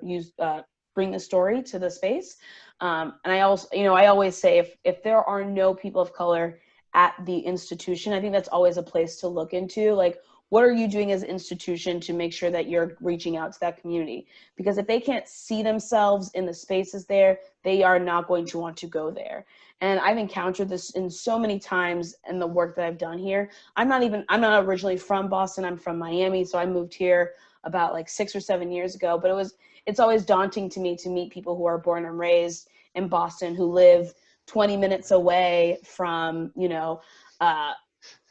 bring the story to the space. And I always say if there are no people of color at the institution, I think that's always a place to look into. Like, what are you doing as an institution to make sure that you're reaching out to that community? Because if they can't see themselves in the spaces there, they are not going to want to go there. And I've encountered this in so many times in the work that I've done here. I'm not originally from Boston. I'm from Miami. So I moved here about like 6 or 7 years ago, but it's always daunting to me to meet people who are born and raised in Boston, who live 20 minutes away from,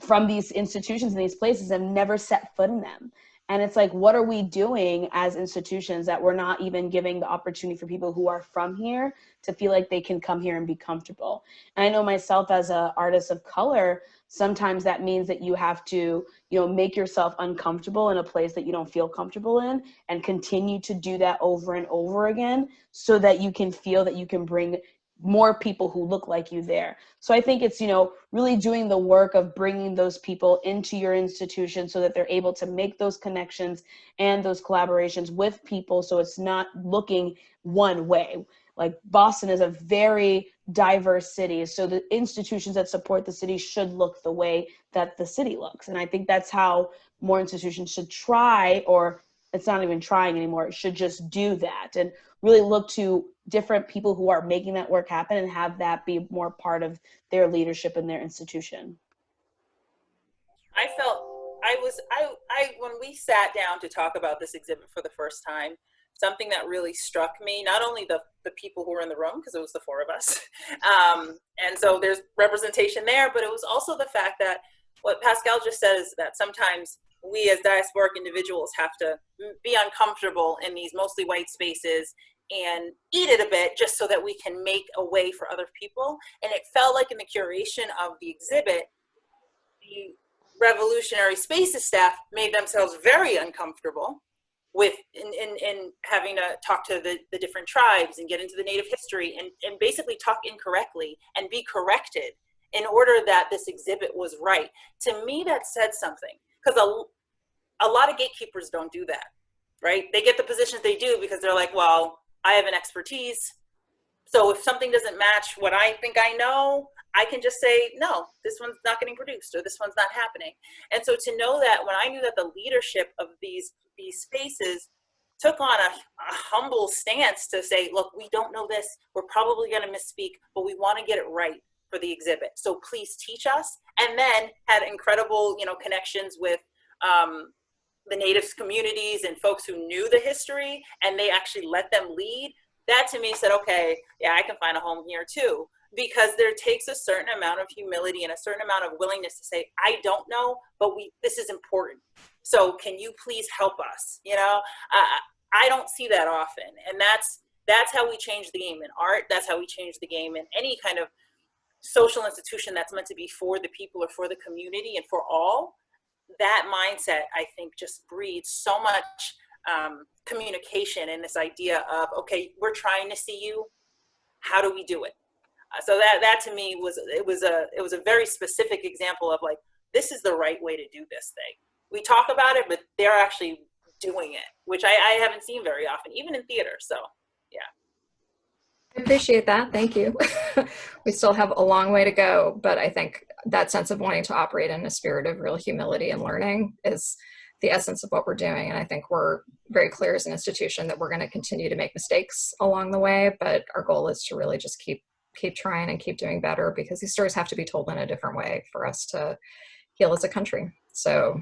from these institutions and these places, and never set foot in them. And it's like, what are we doing as institutions that we're not even giving the opportunity for people who are from here to feel like they can come here and be comfortable? And I know myself as an artist of color, sometimes that means that you have to, make yourself uncomfortable in a place that you don't feel comfortable in, and continue to do that over and over again so that you can feel that you can bring more people who look like you there. So I think it's, really doing the work of bringing those people into your institution so that they're able to make those connections and those collaborations with people, so it's not looking one way. Like, Boston is a very diverse city, so the institutions that support the city should look the way that the city looks. And I think that's how more institutions should try, or it's not even trying anymore, it should just do that and really look to different people who are making that work happen and have that be more part of their leadership in their institution. I felt when we sat down to talk about this exhibit for the first time, something that really struck me, not only the people who were in the room, because it was the 4 of us, and so there's representation there, but it was also the fact that what Pascale just said is that sometimes we as diasporic individuals have to be uncomfortable in these mostly white spaces and eat it a bit just so that we can make a way for other people. And it felt like in the curation of the exhibit, the Revolutionary Spaces staff made themselves very uncomfortable with in having to talk to the different tribes and get into the Native history and basically talk incorrectly and be corrected in order that this exhibit was right. To me, that said something, because a lot of gatekeepers don't do that, right? They get the positions they do because they're like, well, I have an expertise, so if something doesn't match what I think I know, I can just say, no, this one's not getting produced, or this one's not happening. And so to know that, when I knew that the leadership of these spaces took on a humble stance to say, look, we don't know this, we're probably going to misspeak, but we want to get it right for the exhibit, so please teach us. And then had incredible, connections with the Native communities and folks who knew the history, and they actually let them lead. That to me said, okay, yeah, I can find a home here too, because there takes a certain amount of humility and a certain amount of willingness to say, I don't know, but this is important, so can you please help us? I don't see that often, and that's how we change the game in art. That's how we change the game in any kind of social institution that's meant to be for the people or for the community and for all, that mindset, I think, just breeds so much communication and this idea of, okay, we're trying to see you. How do we do it? So that to me was a very specific example of like, this is the right way to do this thing. We talk about it, but they're actually doing it, which I haven't seen very often, even in theater. So yeah. I appreciate that. Thank you. We still have a long way to go, but I think that sense of wanting to operate in a spirit of real humility and learning is the essence of what we're doing. And I think we're very clear as an institution that we're going to continue to make mistakes along the way, but our goal is to really just keep trying and keep doing better, because these stories have to be told in a different way for us to heal as a country. So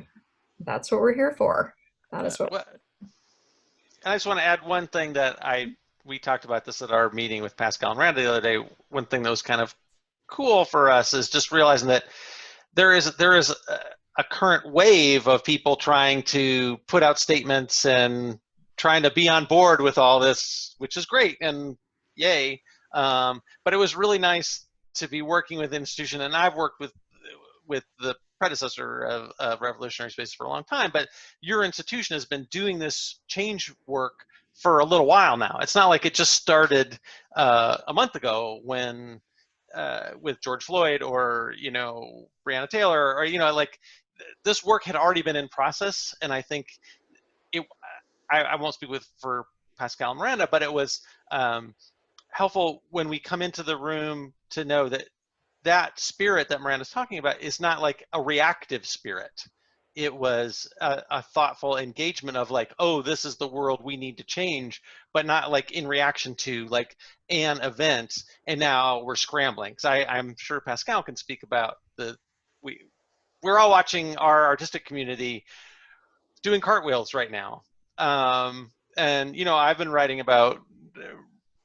that's what we're here for. That is what. I just want to add one thing that we talked about this at our meeting with Pascale and Miranda the other day. One thing that was kind of cool for us is just realizing that there is a current wave of people trying to put out statements and trying to be on board with all this, which is great and yay. But it was really nice to be working with an institution, and I've worked with the predecessor of Revolutionary Spaces for a long time, but your institution has been doing this change work for a little while now. It's not like it just started a month ago when with George Floyd or, you know, Breonna Taylor, or, you know, like this work had already been in process. And I think I won't speak for Pascale and Miranda, but it was helpful when we come into the room to know that that spirit that Miranda's talking about is not like a reactive spirit. It was a thoughtful engagement of like, oh, this is the world we need to change, but not like in reaction to like an event and now we're scrambling. Because I'm sure Pascale can speak about we're all watching our artistic community doing cartwheels right now. And, you know, I've been writing about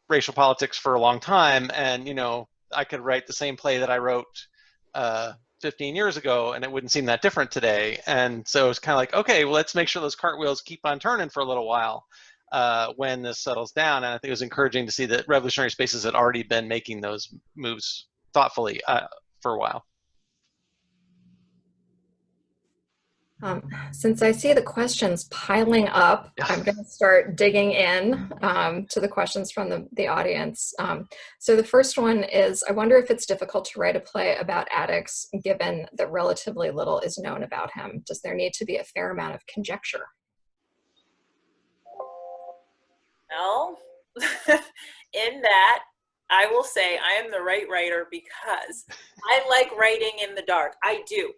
racial politics for a long time, and, you know, I could write the same play that I wrote 15 years ago and it wouldn't seem that different today. And so it's kind of like, okay, well, let's make sure those cartwheels keep on turning for a little while when this settles down. And I think it was encouraging to see that Revolutionary Spaces had already been making those moves thoughtfully for a while. Since I see the questions piling up, I'm going to start digging in to the questions from the audience. So the first one is, I wonder if it's difficult to write a play about Attucks given that relatively little is known about him. Does there need to be a fair amount of conjecture? No. In that, I will say I am the right writer because I like writing in the dark. I do.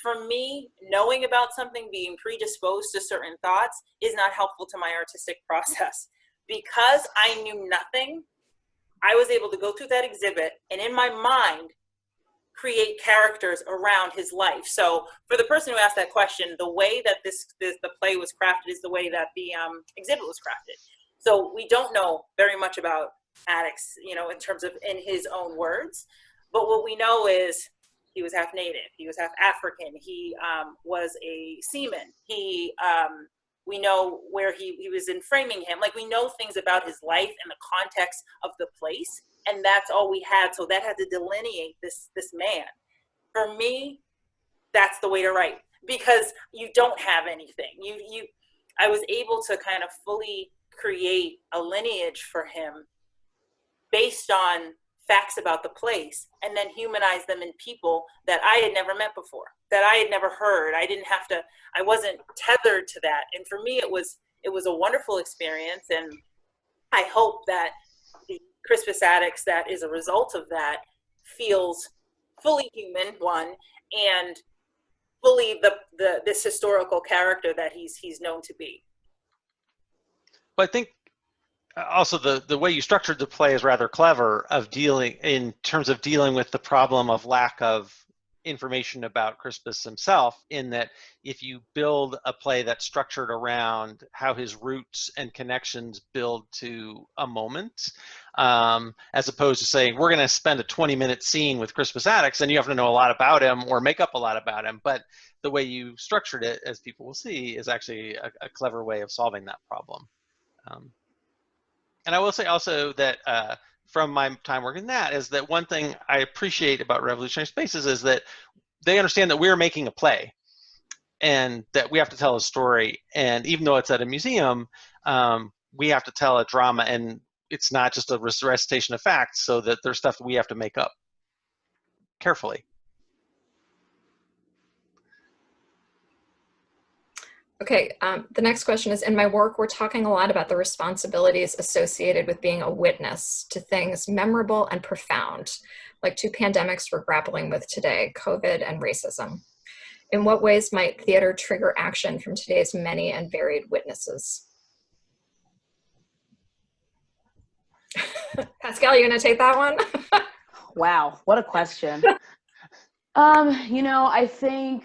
For me, knowing about something, being predisposed to certain thoughts is not helpful to my artistic process. Because I knew nothing, I was able to go through that exhibit and in my mind, create characters around his life. So for the person who asked that question, the way that the play was crafted is the way that the exhibit was crafted. So we don't know very much about Attucks, you know, in terms of in his own words, but what we know is he was half Native. He was half African. He was a seaman. We know where he was in Framingham. Like, we know things about his life and the context of the place, and that's all we had. So that had to delineate this man. For me, that's the way to write, because you don't have anything. I was able to kind of fully create a lineage for him based on facts about the place, and then humanize them in people that I had never met before, that I had never heard. I wasn't tethered to that. And for me, it was a wonderful experience. And I hope that the Crispus Attucks that is a result of that feels fully human, one, and fully this historical character that he's known to be. But I think also the way you structured the play is rather clever in terms of dealing with the problem of lack of information about Crispus himself, in that if you build a play that's structured around how his roots and connections build to a moment, as opposed to saying, we're going to spend a 20-minute scene with Crispus Attucks and you have to know a lot about him or make up a lot about him. But the way you structured it, as people will see, is actually a clever way of solving that problem. And I will say also that from my time working that is that one thing I appreciate about Revolutionary Spaces is that they understand that we're making a play and that we have to tell a story. And even though it's at a museum, we have to tell a drama, and it's not just a recitation of facts, so that there's stuff that we have to make up carefully. Okay, the next question is, in my work, we're talking a lot about the responsibilities associated with being a witness to things memorable and profound, like two pandemics we're grappling with today, COVID and racism. In what ways might theater trigger action from today's many and varied witnesses? Pascale, you gonna take that one? Wow, what a question. You know, I think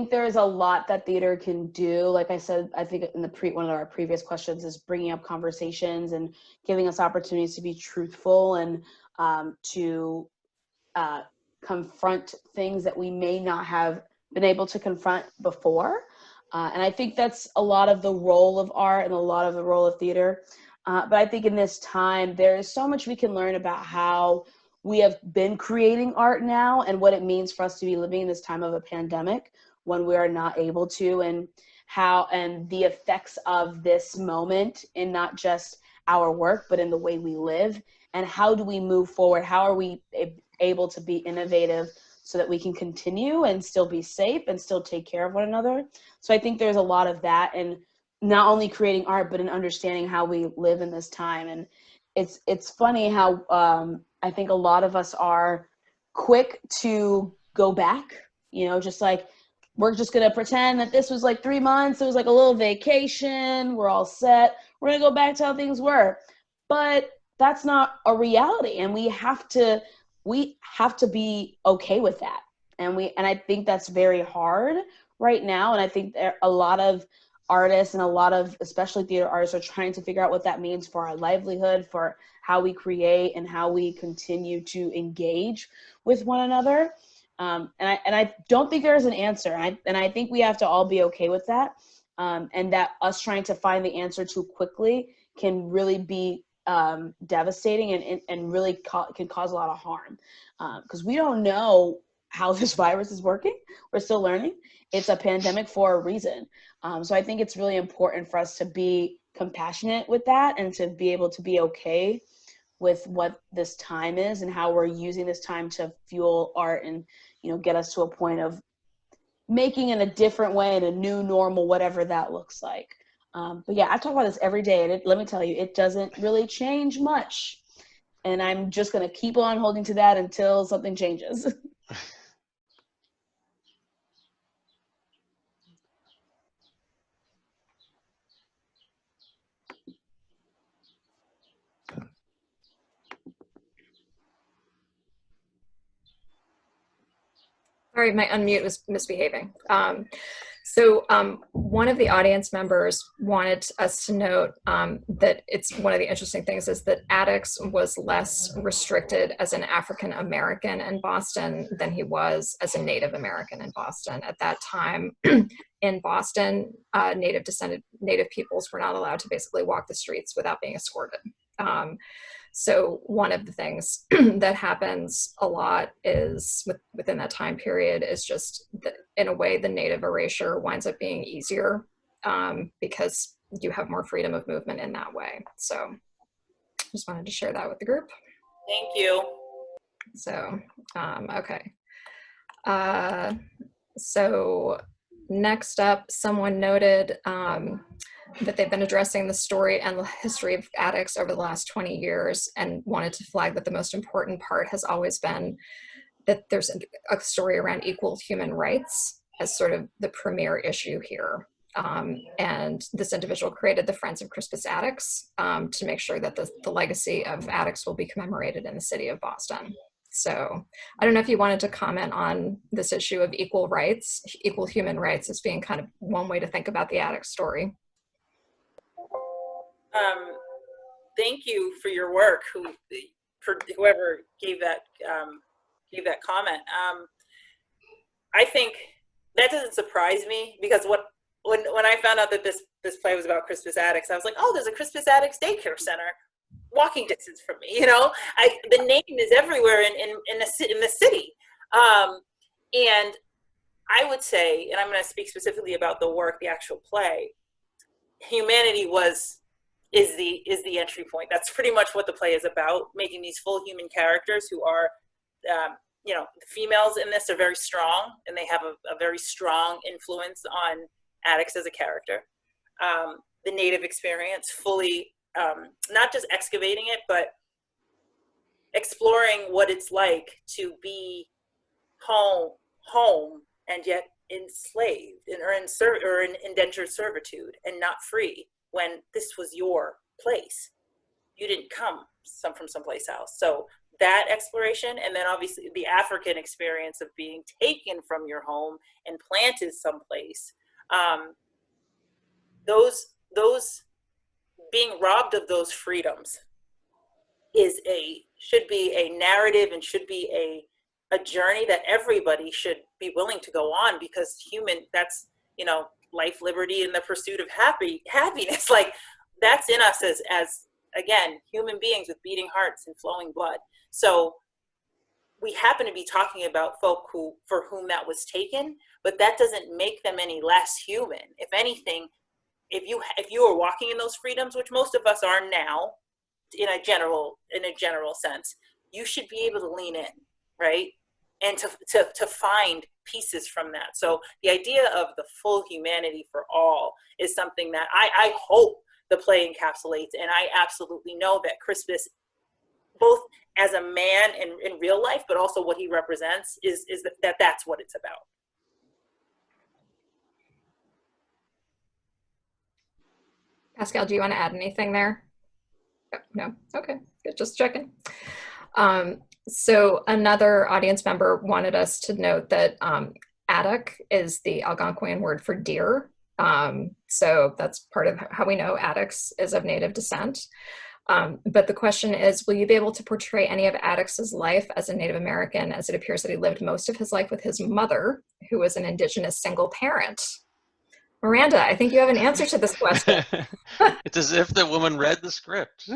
there is a lot that theater can do. Like I said, I think in one of our previous questions is bringing up conversations and giving us opportunities to be truthful and to confront things that we may not have been able to confront before. And I think that's a lot of the role of art and a lot of the role of theater. But I think in this time, there is so much we can learn about how we have been creating art now and what it means for us to be living in this time of a pandemic when we are not able to, and the effects of this moment in not just our work, but in the way we live. And how do we move forward? How are we able to be innovative so that we can continue and still be safe and still take care of one another? So I think there's a lot of that, and not only creating art, but in understanding how we live in this time. And it's funny how I think a lot of us are quick to go back, you know, just like, we're just going to pretend that this was like 3 months. It was like a little vacation. We're all set. We're going to go back to how things were. But that's not a reality. And we have to be okay with that. And I think that's very hard right now. And I think a lot of artists and a lot of, especially theater artists, are trying to figure out what that means for our livelihood, for how we create and how we continue to engage with one another. And I don't think there's an answer. And I think we have to all be okay with that. And that us trying to find the answer too quickly can really be devastating and really can cause a lot of harm. Because we don't know how this virus is working. We're still learning. It's a pandemic for a reason. So I think it's really important for us to be compassionate with that and to be able to be okay with what this time is and how we're using this time to fuel art and, you know, get us to a point of making in a different way, in a new normal, whatever that looks like. But yeah, I talk about this every day, and let me tell you, it doesn't really change much. And I'm just going to keep on holding to that until something changes. Sorry, my unmute was misbehaving. One of the audience members wanted us to note that it's one of the interesting things is that Attucks was less restricted as an African American in Boston than he was as a Native American in Boston. At that time in Boston, Native peoples were not allowed to basically walk the streets without being escorted. So one of the things that happens a lot is within that time period is just that in a way the Native erasure winds up being easier because you have more freedom of movement in that way. So just wanted to share that with the group. Thank you. So, okay. So next up, someone noted that they've been addressing the story and the history of Attucks over the last 20 years and wanted to flag that the most important part has always been that there's a story around equal human rights as sort of the premier issue here. And this individual created the Friends of Crispus Attucks to make sure that the legacy of Attucks will be commemorated in the city of Boston. So I don't know if you wanted to comment on this issue of equal rights, equal human rights as being kind of one way to think about the Attucks story. Thank you for your work, for whoever gave that comment. I think that doesn't surprise me because when I found out that this play was about Crispus Attucks, I was like, oh, there's a Crispus Attucks daycare center. walking distance from me. The name is everywhere in the city. And I would say, and I'm going to speak specifically about the work, the actual play, humanity is the entry point. That's pretty much what the play is about, making these full human characters who are, the females in this are very strong, and they have a very strong influence on Attucks as a character. The native experience, fully, not just excavating it, but exploring what it's like to be home and yet enslaved or in indentured servitude and not free when this was your place. You didn't come from someplace else. So that exploration, and then obviously the African experience of being taken from your home and planted someplace. Those being robbed of those freedoms should be a narrative and should be a journey that everybody should be willing to go on, because that's life, liberty, and the pursuit of happiness. Like, that's in us as again, human beings with beating hearts and flowing blood. So we happen to be talking about folk for whom that was taken, but that doesn't make them any less human. If anything, if you are walking in those freedoms, which most of us are now, in a general sense, you should be able to lean in, right? And to find pieces from that. So the idea of the full humanity for all is something that I hope the play encapsulates. And I absolutely know that Crispus, both as a man in real life, but also what he represents, is that's what it's about. Pascale, do you want to add anything there? No? Okay, good, just checking. So another audience member wanted us to note that Attuck is the Algonquian word for deer. So that's part of how we know Attucks is of native descent. But the question is, will you be able to portray any of Attucks's life as a Native American, as it appears that he lived most of his life with his mother, who was an indigenous single parent? Miranda, I think you have an answer to this question. It's as if the woman read the script.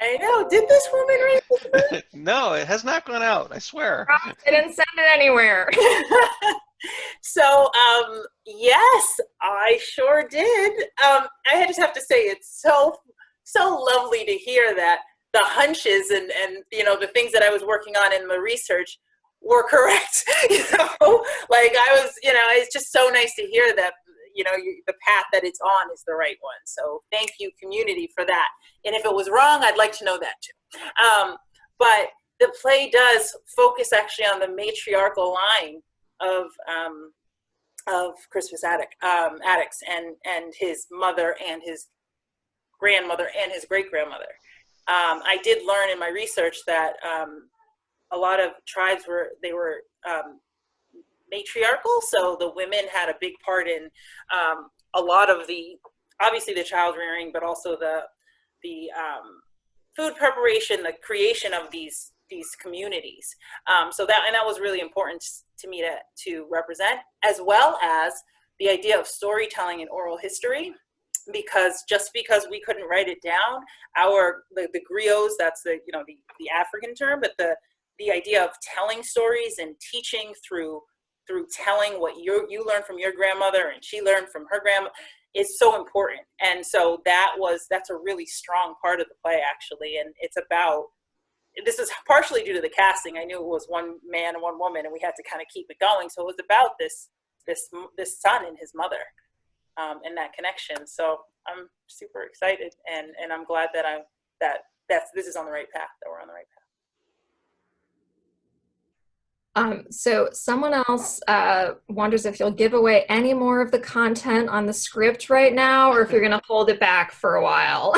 I know. Did this woman read the script? No, it has not gone out, I swear. I didn't send it anywhere. So, yes, I sure did. I just have to say, it's so lovely to hear that the hunches and the things that I was working on in my research were correct. Like I was, it's just so nice to hear that, the path that it's on is the right one. So thank you, community, for that. And if it was wrong, I'd like to know that too. But the play does focus actually on the matriarchal line of Crispus Attucks and his mother and his grandmother and his great-grandmother. I did learn in my research that a lot of tribes were matriarchal, so the women had a big part in a lot of obviously the child rearing, but also the food preparation, the creation of these communities. So that was really important to me to represent, as well as the idea of storytelling and oral history, because just because we couldn't write it down, the griots, that's the African term, but the idea of telling stories and teaching through telling what you learned from your grandmother and she learned from her grandma is so important. And so that's a really strong part of the play, actually. And this is partially due to the casting. I knew it was one man and one woman, and we had to kind of keep it going. So it was about this son and his mother, and that connection. So I'm super excited, and I'm glad that this is on the right path, that we're on the right path. So someone else wonders if you'll give away any more of the content on the script right now, or if you're going to hold it back for a while.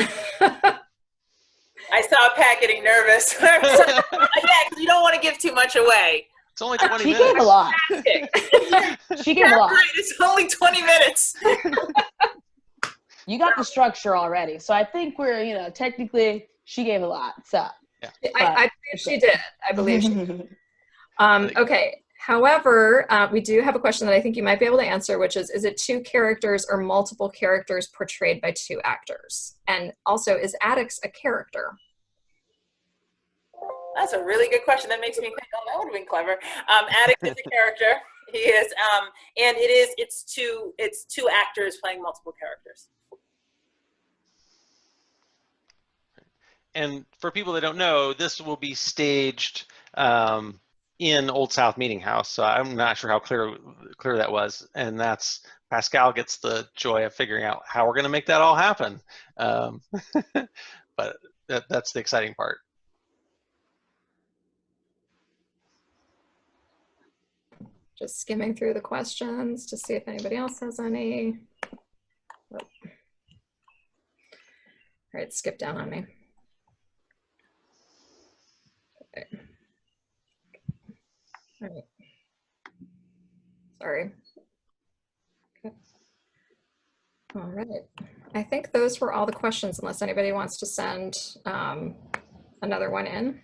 I saw Pat getting nervous. Yeah, because you don't want to give too much away. It's only 20 minutes. She gave a lot. She gave a lot. Right, it's only 20 minutes. You got the structure already. So I think we're, technically she gave a lot. So yeah. I believe she did. I believe she did. Okay. However, we do have a question that I think you might be able to answer, which is it 2 characters or multiple characters portrayed by 2 actors? And also, is Attucks a character? That's a really good question. That makes me think, oh, that would have been clever. Attucks is a character. He is, and it's two actors playing multiple characters. And for people that don't know, this will be staged in Old South Meeting House. So I'm not sure how clear that was. And that's Pascale gets the joy of figuring out how we're going to make that all happen. But that's the exciting part. Just skimming through the questions to see if anybody else has any. Oh. All right, skip down on me. Okay. All right. Sorry. Okay. All right. I think those were all the questions, unless anybody wants to send another one in.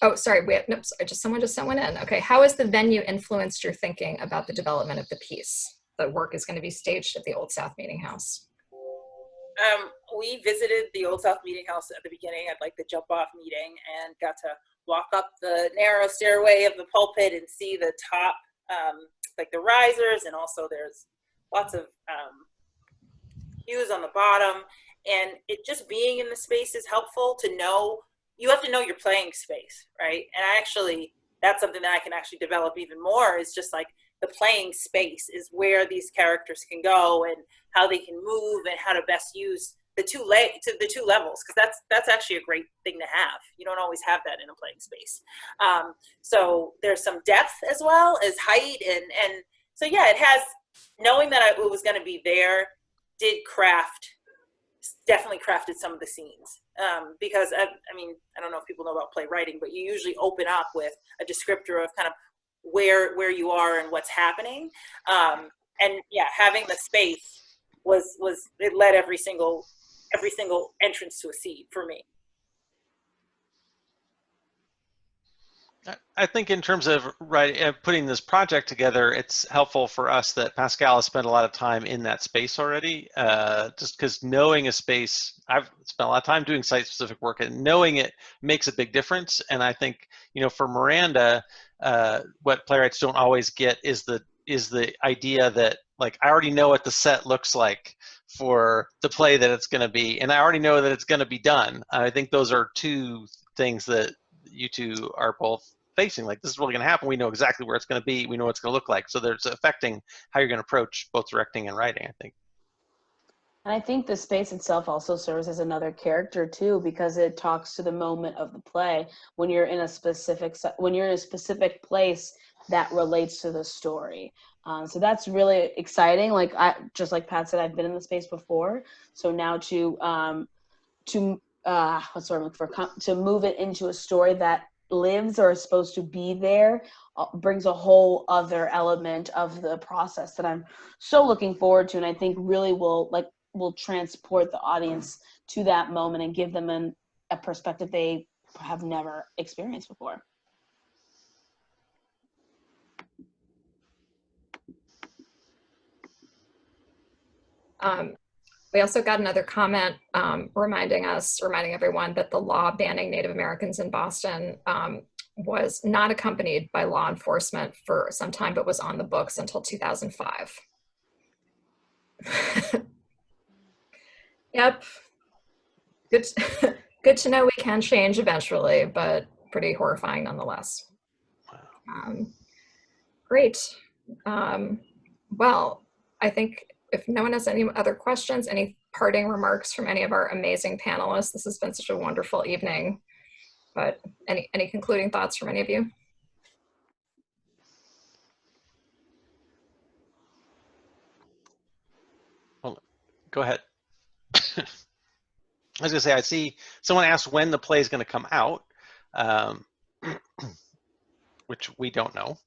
Oh, sorry, nope, someone just sent one in. Okay, how has the venue influenced your thinking about the development of the piece? The work is going to be staged at the Old South Meeting House. We visited the Old South Meeting House at the beginning at like the jump off meeting and got to walk up the narrow stairway of the pulpit and see the top, like the risers, and also there's lots of views on the bottom. And it just being in the space is helpful to know. You have to know your playing space, right? And that's something that I can actually develop even more, is just like the playing space is where these characters can go and how they can move and how to best use the two levels, because that's actually a great thing to have. You don't always have that in a playing space. So there's some depth as well as height, and so yeah, it has, knowing that it was going to be there definitely crafted some of the scenes, because I mean, I don't know if people know about playwriting, but you usually open up with a descriptor of kind of where you are and what's happening, and yeah, having the space it led every single entrance to a scene for me. I think in terms of putting this project together, it's helpful for us that Pascale has spent a lot of time in that space already, just because knowing a space, I've spent a lot of time doing site-specific work, and knowing it makes a big difference. And I think, for Miranda, what playwrights don't always get is the idea that, like, I already know what the set looks like for the play that it's going to be, and I already know that it's going to be done. I think those are two things that you two are both facing. Like, this is really going to happen. We know exactly where it's going to be. We know what it's going to look like. So there's affecting how you're going to approach both directing and writing, I think. And I think the space itself also serves as another character too, because it talks to the moment of the play when you're in a specific place that relates to the story. So that's really exciting. Just like Pat said, I've been in the space before. So now to move it into a story that lives or is supposed to be there brings a whole other element of the process that I'm so looking forward to, and I think really will transport the audience to that moment and give them a perspective they have never experienced before. We also got another comment reminding everyone that the law banning Native Americans in Boston was not accompanied by law enforcement for some time, but was on the books until 2005. Yep. Good to know we can change eventually, but pretty horrifying nonetheless. Great. Well, I think if no one has any other questions, any parting remarks from any of our amazing panelists, this has been such a wonderful evening. But any concluding thoughts from any of you? Well, go ahead. I was gonna say, I see someone asked when the play is going to come out, which we don't know.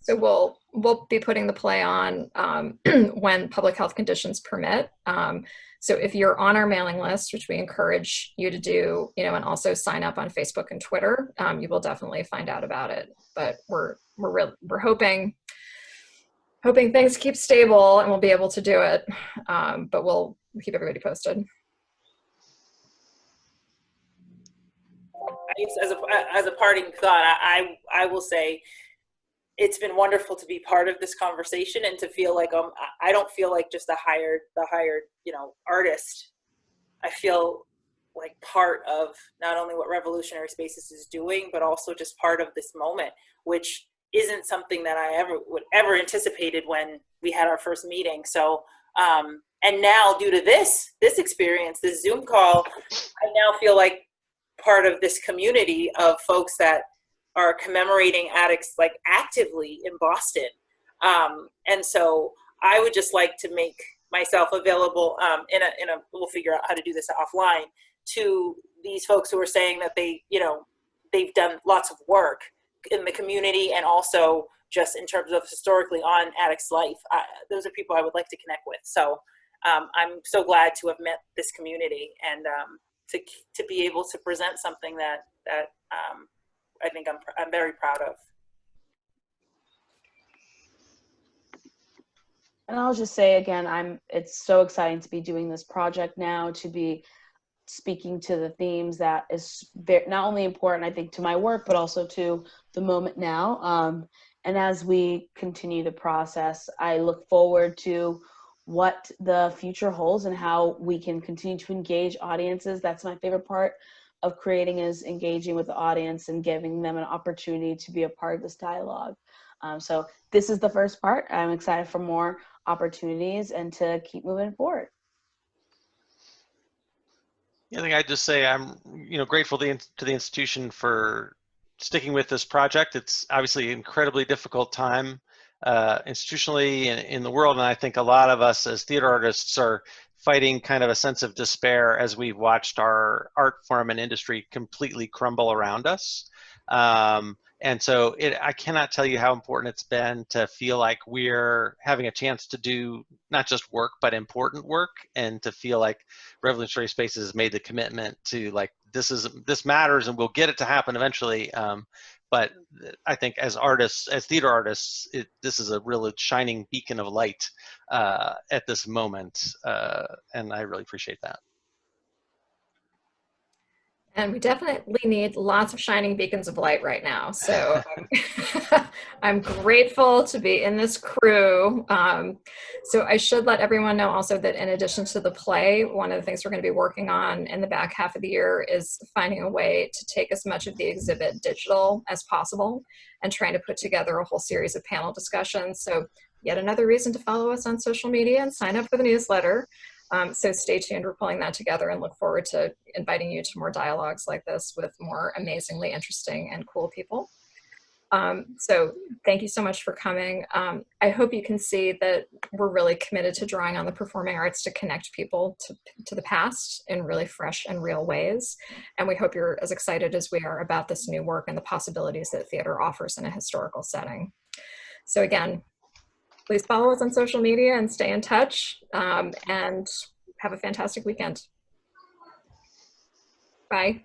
So we'll be putting the play on when public health conditions permit. So if you're on our mailing list, which we encourage you to do, and also sign up on Facebook and Twitter, you will definitely find out about it. But we're hoping things keep stable and we'll be able to do it. But we'll keep everybody posted. I guess as a parting thought, I will say it's been wonderful to be part of this conversation and to feel like I don't feel like just the hired artist. I feel like part of not only what Revolutionary Spaces is doing, but also just part of this moment, which isn't something that I would ever anticipated when we had our first meeting. So and now due to this experience, this Zoom call, I now feel like part of this community of folks that are commemorating addicts like actively in Boston. And so I would just like to make myself available we'll figure out how to do this offline, to these folks who are saying that they've done lots of work in the community and also just in terms of historically on addicts' life. Those are people I would like to connect with. So I'm so glad to have met this community and to be able to present something that I think I'm very proud of. And I'll just say again, it's so exciting to be doing this project now, to be speaking to the themes that is not only important, I think, to my work, but also to the moment now. And as we continue the process, I look forward to what the future holds and how we can continue to engage audiences. That's my favorite part of creating, is engaging with the audience and giving them an opportunity to be a part of this dialogue. So this is the first part. I'm excited for more opportunities and to keep moving forward. I think I'd just say I'm, grateful to the institution for sticking with this project. It's obviously an incredibly difficult time institutionally in the world, and I think a lot of us as theater artists are fighting kind of a sense of despair as we've watched our art form and industry completely crumble around us. And so I cannot tell you how important it's been to feel like we're having a chance to do not just work, but important work, and to feel like Revolutionary Spaces has made the commitment to like, this matters and we'll get it to happen eventually. But I think as artists, as theater artists, this is a real shining beacon of light at this moment. And I really appreciate that. And we definitely need lots of shining beacons of light right now. So I'm grateful to be in this crew. So I should let everyone know also that in addition to the play, one of the things we're going to be working on in the back half of the year is finding a way to take as much of the exhibit digital as possible and trying to put together a whole series of panel discussions. So yet another reason to follow us on social media and sign up for the newsletter. So stay tuned, we're pulling that together and look forward to inviting you to more dialogues like this with more amazingly interesting and cool people. So thank you so much for coming. I hope you can see that we're really committed to drawing on the performing arts to connect people to the past in really fresh and real ways. And we hope you're as excited as we are about this new work and the possibilities that theater offers in a historical setting. So again, please follow us on social media and stay in touch, and have a fantastic weekend. Bye.